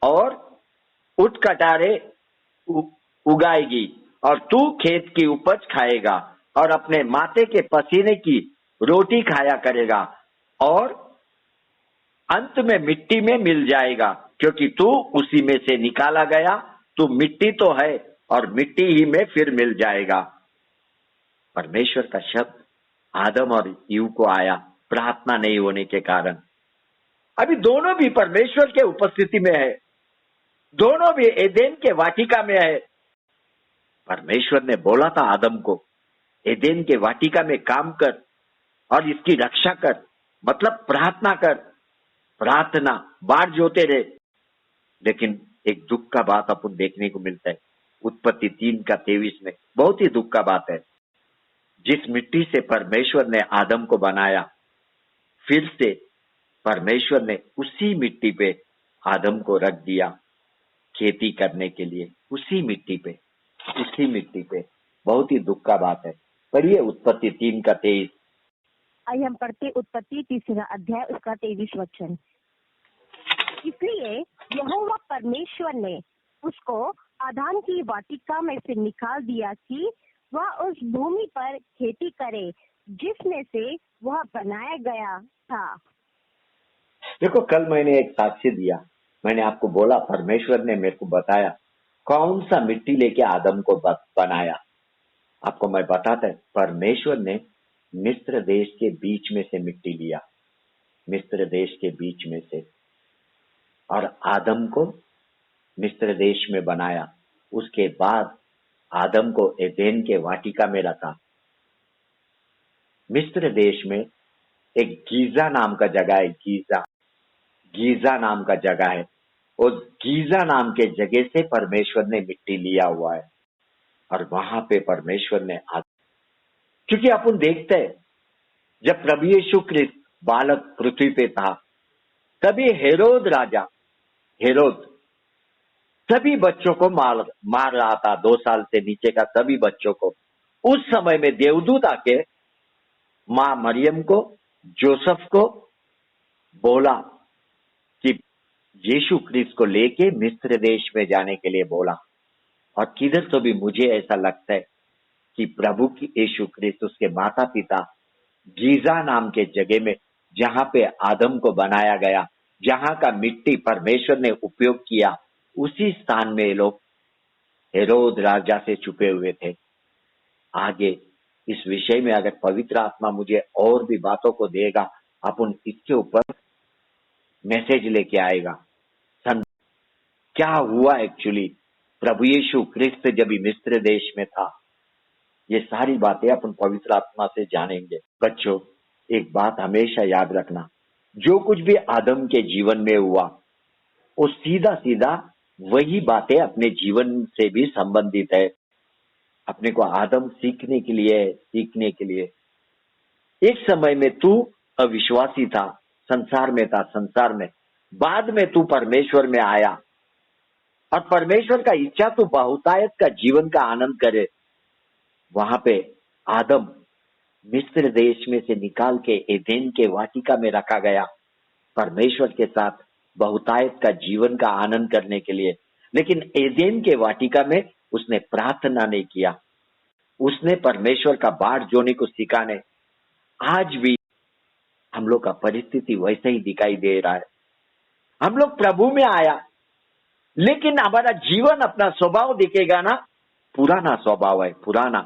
और उटकटारे उगाएगी और तू खेत की उपज खाएगा और अपने माथे के पसीने की रोटी खाया करेगा और अंत में मिट्टी में मिल जाएगा, क्योंकि तू उसी में से निकाला गया। तू मिट्टी तो है और मिट्टी ही में फिर मिल जाएगा। परमेश्वर का शब्द आदम और ईव को आया प्रार्थना नहीं होने के कारण। अभी दोनों भी परमेश्वर के उपस्थिति में है, दोनों भी एदेन के वाटिका में है। परमेश्वर ने बोला था आदम को, एदेन के वाटिका में काम कर और इसकी रक्षा कर, मतलब प्रार्थना कर, प्रार्थना बाढ़ जोते रहे। लेकिन एक दुख का बात अपन देखने को मिलता है उत्पत्ति 3:23 में, बहुत ही दुख का बात है। जिस मिट्टी से परमेश्वर ने आदम को बनाया, फिर से परमेश्वर ने उसी मिट्टी पे आदम को रख दिया खेती करने के लिए, उसी मिट्टी पे, उसी मिट्टी पे। बहुत ही दुख का बात है। पढ़िए उत्पत्ति 3:23। आइए हम पढ़ते उत्पत्ति 3 अध्याय उसका 23 वचन। इसलिए यहोवा परमेश्वर ने उसको आदान की वाटिका में से निकाल दिया कि वह उस भूमि पर खेती करे जिसमें से वह बनाया गया था। देखो, कल मैंने एक साक्ष्य दिया, मैंने आपको बोला परमेश्वर ने मेरे को बताया कौन सा मिट्टी लेके आदम को बनाया। आपको मैं बताता है, परमेश्वर ने मिस्र देश के बीच में से मिट्टी लिया, मिस्र देश के बीच में से, और आदम को मिस्र देश में बनाया। उसके बाद आदम को एदेन के वाटिका में रखा। मिस्र देश में एक गीजा नाम का जगह है। गीजा नाम का जगह है। उस गीजा नाम के जगह से परमेश्वर ने मिट्टी लिया हुआ है और वहां पे परमेश्वर ने क्योंकि अपन देखते हैं जब प्रभु यीशु क्रिस्त बालक पृथ्वी पे था, तभी हेरोद राजा, हेरोद सभी बच्चों को मार रहा था, 2 साल से नीचे का सभी बच्चों को। उस समय में देवदूत आके मां मरियम को, जोसेफ को बोला कि यीशु क्रिस्त को लेके मिस्र देश में जाने के लिए बोला। और किधर तो भी मुझे ऐसा लगता है कि प्रभु की यीशु क्रिस्त, उसके माता पिता गीजा नाम के जगह में, जहां पे आदम को बनाया गया, जहां का मिट्टी परमेश्वर ने उपयोग किया, उसी स्थान में ये लोग हेरोद राजा से छुपे हुए थे। आगे इस विषय में अगर पवित्र आत्मा मुझे और भी बातों को देगा, अपन इसके ऊपर मैसेज लेके आएगा। क्या हुआ एक्चुअली प्रभु यीशु क्रिस्त जब मिस्र देश में था, ये सारी बातें अपन पवित्र आत्मा से जानेंगे। बच्चों, एक बात हमेशा याद रखना, जो कुछ भी आदम के जीवन में हुआ, वो सीधा सीधा वही बातें अपने जीवन से भी संबंधित है। अपने को आदम सीखने के लिए एक समय में तू अविश्वासी था, संसार में बाद में तू परमेश्वर में आया और परमेश्वर का इच्छा तू बहुतायत का जीवन का आनंद करे। वहां पे आदम मिस्र देश में से निकाल के एदेन के वाटिका में रखा गया परमेश्वर के साथ बहुतायत का जीवन का आनंद करने के लिए। लेकिन एदेन के वाटिका में उसने प्रार्थना नहीं किया, उसने परमेश्वर का बाट जोने को सीखा नहीं। आज भी हम लोग का परिस्थिति वैसे ही दिखाई दे रहा है। हम लोग प्रभु में आया, लेकिन हमारा जीवन, अपना स्वभाव दिखेगा ना, पुराना स्वभाव है, पुराना।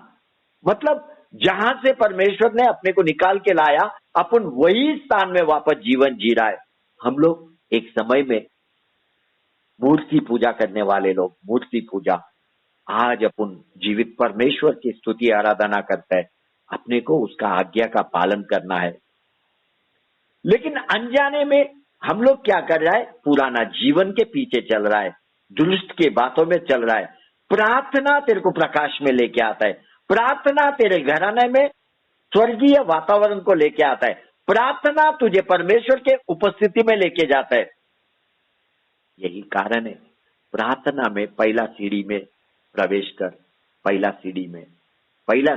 मतलब जहां से परमेश्वर ने अपने को निकाल के लाया, अपन वही स्थान में वापस जीवन जी रहा है। हम लोग एक समय में मूर्ति पूजा करने वाले लोग, मूर्ति पूजा, आज अपन जीवित परमेश्वर की स्तुति आराधना करते हैं। अपने को उसका आज्ञा का पालन करना है। लेकिन अनजाने में हम लोग क्या कर रहा है, पुराना जीवन के पीछे चल रहा है, दुष्ट के बातों में चल रहा है। प्रार्थना तेरे को प्रकाश में लेके आता है, प्रार्थना तेरे घराने में स्वर्गीय वातावरण को लेके आता है, प्रार्थना तुझे परमेश्वर के उपस्थिति में लेके जाता है। यही कारण है, प्रार्थना में पहला सीढ़ी में प्रवेश कर। पहला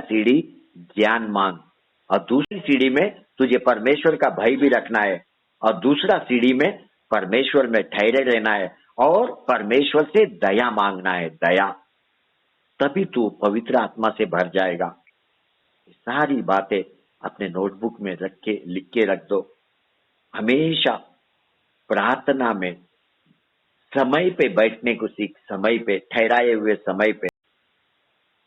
सीढ़ी ज्ञान मांग, और दूसरी सीढ़ी में तुझे परमेश्वर का भय भी रखना है, और दूसरा सीढ़ी में परमेश्वर में ठहरे रहना है और परमेश्वर से दया मांगना है, दया। तभी तू पवित्र आत्मा से भर जाएगा। सारी बातें अपने नोटबुक में लिख के रख दो। हमेशा प्रार्थना में समय पे बैठने को सीख, समय पे, ठहराए हुए समय पे।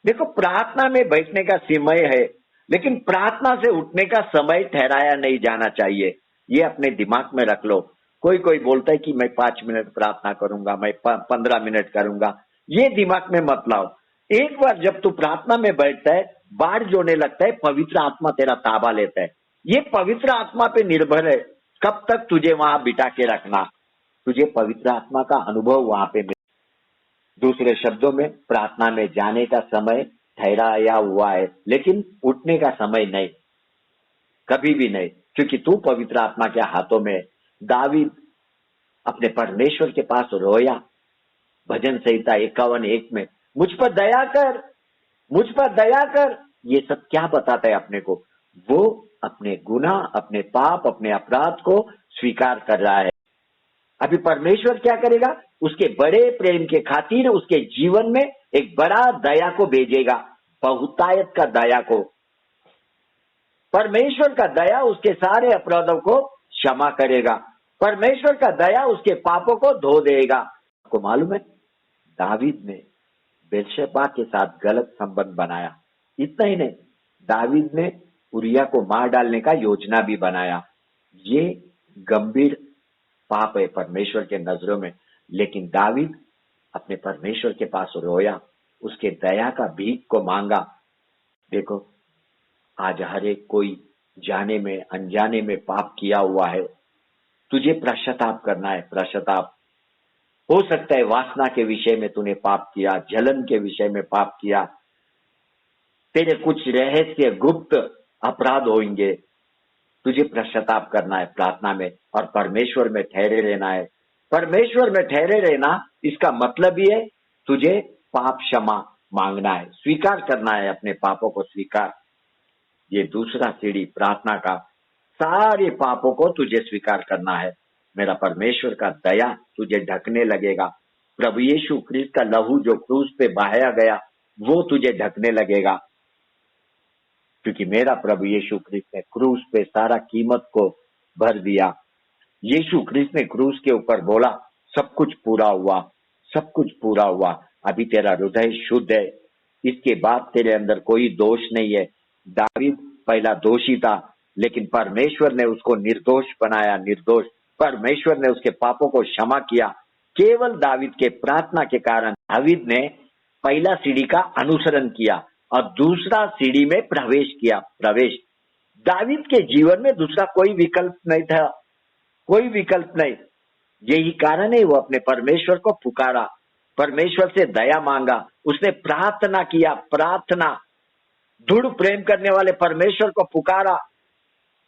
देखो, प्रार्थना में बैठने का समय है, लेकिन प्रार्थना से उठने का समय ठहराया नहीं जाना चाहिए। ये अपने दिमाग में रख लो। कोई बोलता है कि मैं 5 मिनट प्रार्थना करूंगा, मैं 15 मिनट करूंगा, ये दिमाग में मत लाओ। एक बार जब तू प्रार्थना में बैठता है, बाढ़ जोने लगता है, पवित्र आत्मा तेरा ताबा लेता है। ये पवित्र आत्मा पे निर्भर है कब तक तुझे वहां बिठा के रखना, तुझे पवित्र आत्मा का अनुभव वहां पे। दूसरे शब्दों में, प्रार्थना में जाने का समय ठहराया हुआ है, लेकिन उठने का समय नहीं, कभी भी नहीं, क्योंकि तू पवित्र आत्मा के हाथों में। दावीद अपने परमेश्वर के पास रोया, भजन संहिता 51:1 में, मुझ पर दया कर, मुझ पर दया कर। ये सब क्या बताता है अपने को? वो अपने गुनाह, अपने पाप, अपने अपराध को स्वीकार कर रहा है। अभी परमेश्वर क्या करेगा? उसके बड़े प्रेम के खातिर उसके जीवन में एक बड़ा दया को भेजेगा, बहुतायत का दया को। परमेश्वर का दया उसके सारे अपराधों को क्षमा करेगा, परमेश्वर का दया उसके पापों को धो देगा। आपको मालूम है, दावीद ने बेर्शेबा के साथ गलत संबंध बनाया। इतना ही नहीं, दावीद ने उरिया को मार डालने का योजना भी बनाया। ये गंभीर पाप है परमेश्वर के नजरों में। लेकिन दावीद अपने परमेश्वर के पास रोया, उसके दया का भीख को मांगा। देखो, आज हर एक कोई जाने में अनजाने में पाप किया हुआ है, तुझे पश्चाताप करना है। पश्चाताप हो सकता है वासना के विषय में तूने पाप किया, जलन के विषय में पाप किया, तेरे कुछ रहस्य गुप्त अपराध होंगे, तुझे पश्चाताप करना है प्रार्थना में और परमेश्वर में ठहरे रहना है। परमेश्वर में ठहरे रहना इसका मतलब ही है तुझे पाप क्षमा मांगना है, स्वीकार करना है अपने पापों को स्वीकार। ये दूसरा सीढ़ी प्रार्थना का, सारे पापों को तुझे स्वीकार करना है। मेरा परमेश्वर का दया तुझे ढकने लगेगा। प्रभु यीशु क्रिस्त का लहू जो क्रूस पे बहाया गया वो तुझे ढकने लगेगा, क्योंकि मेरा प्रभु यीशु क्रिस्त ने क्रूस पे सारा कीमत को भर दिया। यीशु क्रिस्त ने क्रूस के ऊपर बोला सब कुछ पूरा हुआ, सब कुछ पूरा हुआ। अभी तेरा हृदय शुद्ध है, इसके बाद तेरे अंदर कोई दोष नहीं है। दावीद पहला दोषी था, लेकिन परमेश्वर ने उसको निर्दोष बनाया, निर्दोष। परमेश्वर ने उसके पापों को क्षमा किया केवल दावीद के प्रार्थना के कारण। दावीद ने पहला सीढ़ी का अनुसरण किया और दूसरा सीढ़ी में प्रवेश किया। प्रवेश दावीद के जीवन में दूसरा कोई विकल्प नहीं था, कोई विकल्प नहीं। यही कारण है वो अपने परमेश्वर को पुकारा, परमेश्वर से दया मांगा, उसने प्रार्थना किया। प्रार्थना, दृढ़ प्रेम करने वाले परमेश्वर को पुकारा।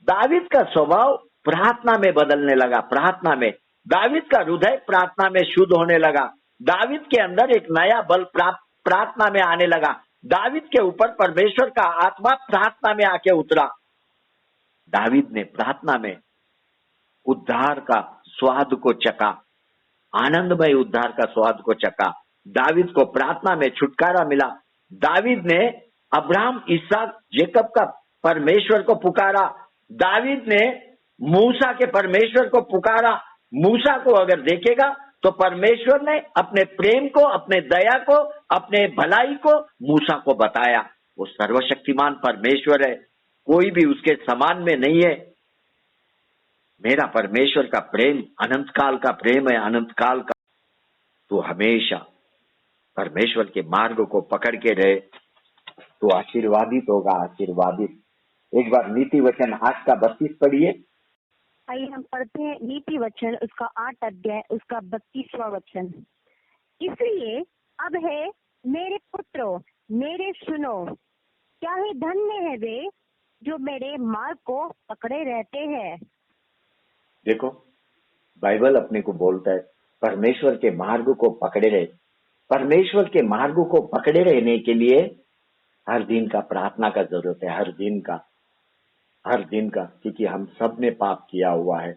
दावीद का स्वभाव प्रार्थना में बदलने लगा। प्रार्थना में दावीद का हृदय प्रार्थना में शुद्ध होने लगा। दावीद के अंदर एक नया बल प्रार्थना में आने लगा। दावीद के ऊपर परमेश्वर का आत्मा प्रार्थना में आके उतरा। दावीद ने प्रार्थना में उद्धार का स्वाद को चखा, आनंदमय उद्धार का स्वाद को चखा। दावीद को प्रार्थना में छुटकारा मिला। दावीद ने अब्राहम, इसहाक, जेकब का परमेश्वर को पुकारा। दावीद ने मूसा के परमेश्वर को पुकारा। मूसा को अगर देखेगा तो परमेश्वर ने अपने प्रेम को, अपने दया को, अपने भलाई को मूसा को बताया। वो सर्वशक्तिमान परमेश्वर है, कोई भी उसके समान में नहीं है। मेरा परमेश्वर का प्रेम अनंत काल का प्रेम है, अनंत काल का। तो हमेशा परमेश्वर के मार्ग को पकड़ के रहे तो आशीर्वादित होगा, आशीर्वादित। एक बार नीति वचन 8 का 32 पढ़िए। आइए हम पढ़ते हैं नीति वचन उसका 8 अध्याय उसका 32वां वचन। इसलिए अब है मेरे पुत्रों, मेरे सुनो, क्या ही धन्य है वे जो मेरे मार्ग को पकड़े रहते हैं। देखो, बाइबल अपने को बोलता है परमेश्वर के मार्ग को पकड़े रहे। परमेश्वर के मार्ग को पकड़े रहने के लिए हर दिन का प्रार्थना का जरूरत है, हर दिन का, हर दिन का, क्योंकि हम सब ने पाप किया हुआ है।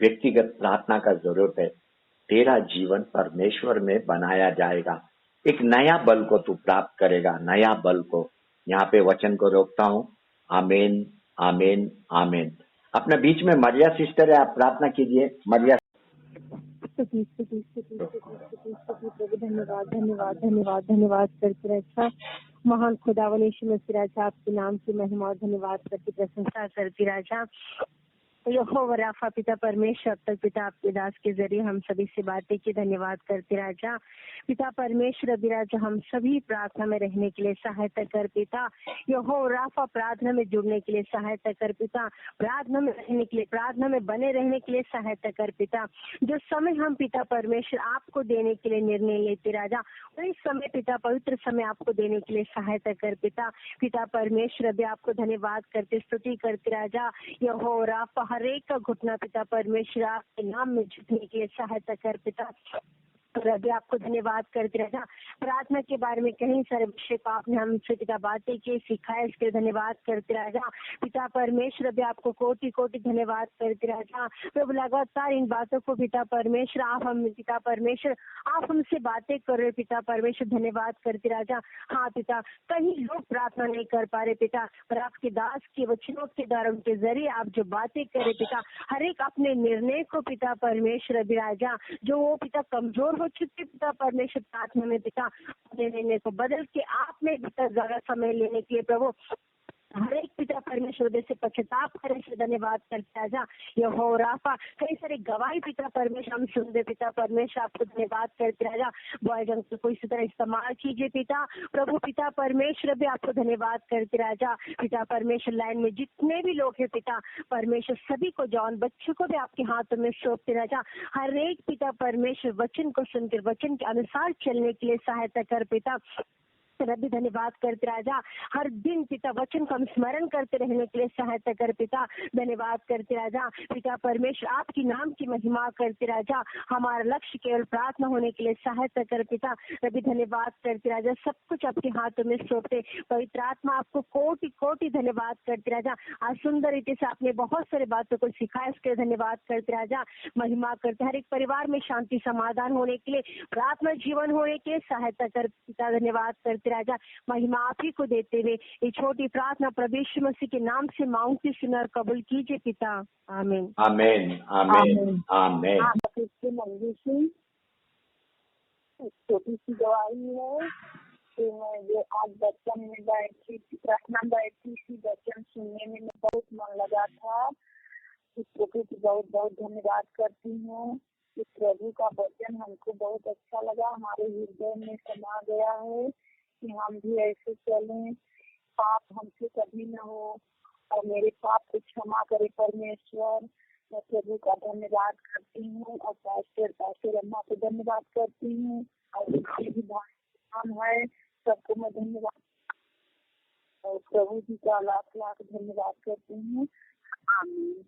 व्यक्तिगत प्रार्थना का जरूरत है। तेरा जीवन परमेश्वर में बनाया जाएगा। एक नया बल को तू प्राप्त करेगा, नया बल को। यहाँ पे वचन को रोकता हूँ। आमीन, आमीन, आमीन। अपने बीच में मरिया सिस्टर है, आप प्रार्थना कीजिए। मरिया। स्तुति स्तुति स्तुति स्तुति स्तुति प्रभु, धन्यवाद धन्यवाद धन्यवाद धन्यवाद करते रहे। महान खुदावन यीशु मसीह राजा, आपके नाम की महिमा और धन्यवाद करती प्रशंसा करती राजा। यहोवा राफा पिता परमेश्वर, अब तक पिता आपके दास के जरिए हम सभी से बातें की, धन्यवाद करते राजा। पिता परमेश्वर अभी राजा हम सभी प्रार्थना में रहने के लिए सहायता कर पिता। यहोवा राफा प्रार्थना में जुड़ने के लिए सहायता कर पिता, प्रार्थना में रहने के लिए, प्रार्थना में बने रहने के लिए सहायता कर पिता। जो समय हम पिता परमेश्वर आपको देने के लिए निर्णय लेते राजा, वही समय पिता पवित्र समय आपको देने के लिए सहायता कर पिता। पिता परमेश्वर अभी आपको धन्यवाद करते, स्तुति करते राजा। यहोवा राफा हर एक का घुटना पिता परमेश्वर आपके नाम में झुकने के लिए सहायता कर पिता। अभी आपको धन्यवाद करते रहना। प्रार्थना के बारे में कई सारे विषय को आपने हमसे पिता बातें की, सिखाया, इसके लिए धन्यवाद करते राजा। पिता परमेश्वर अभी आपको कोटि कोटि धन्यवाद करते राजा। प्रभु लगातार इन बातों को पिता परमेश्वर आप हम पिता परमेश्वर आप हमसे बातें कर रहे पिता परमेश्वर, धन्यवाद करते राजा। हाँ पिता, कई लोग प्रार्थना नहीं कर पा रहे पिता, पर आपके दास के वचनों के द्वारा उनके जरिए आप जो बातें करे पिता, हर एक अपने निर्णय को पिता परमेश्वर अभी राजा, जो वो पिता कमजोर चुके पिता परमेश्वर प्रार्थना में पिता अपने निर्णय को बदल के आप में पिता ज्यादा समय लेने के लिए प्रभु हर एक पिता परमेश्वर हृदय से पश्चाताप करें से धन्यवाद करते राजा। यहोवा राफा, कई सारे गवाही पिता परमेश्वर हम सुनते पिता परमेश्वर, आपको धन्यवाद करते राजा। बॉय जंग को कोई इसी तरह इस्तेमाल कीजिए पिता प्रभु। पिता परमेश्वर भी आपको धन्यवाद करते राजा। पिता परमेश्वर लाइन में जितने भी लोग हैं पिता परमेश्वर, सभी को जॉन बच्चों को भी आपके हाथों में सौंपते राजा। हर एक पिता परमेश्वर वचन को सुनकर वचन के अनुसार चलने के लिए सहायता कर पिता। रबी धन्यवाद करते राजा। हर दिन पिता वचन को हम स्मरण करते रहने के लिए सहायता कर पिता। धन्यवाद करते राजा। पिता परमेश्वर आपकी नाम की महिमा करते राजा। हमारा लक्ष्य केवल प्रार्थना होने के लिए सहायता कर पिता। रबी धन्यवाद करते राजा। सब कुछ आपके हाथों में सौंपते पवित्र आत्मा, आपको कोटि कोटि धन्यवाद करते राजा। आज सुंदर रीति से आपने बहुत सारी बातों को सिखाया, इसके लिए धन्यवाद करते राजा। महिमा करते हर एक परिवार में शांति समाधान होने के लिए, प्रार्थना जीवन होने के लिए सहायता कर पिता। धन्यवाद करते राजा। महिमा आप ही को देते हुए ये छोटी प्रार्थना प्रभु यीशु मसीह के नाम से मांगती सुनर कबूल कीजिए पिता। आमीन आमीन आमीन आमीन। छोटी सी गवाही है कि मैं जो आज बचपन में बैठी प्रार्थना बैठी थी, वचन सुनने में बहुत मन लगा था। इस प्रभु की बहुत बहुत धन्यवाद करती हूँ। इस प्रभु का वचन हमको बहुत अच्छा लगा, हमारे हृदय में समा गया है कि हम भी ऐसे चलें, पाप हमसे कभी न हो और मेरे पाप को क्षमा करे परमेश्वर। मैं प्रभु का धन्यवाद करती हूँ और पास्टर अम्मा को धन्यवाद करती हूँ और जितने भी भाई है सबको मैं धन्यवाद और प्रभु जी का लाख लाख धन्यवाद करती हूँ। आमीन।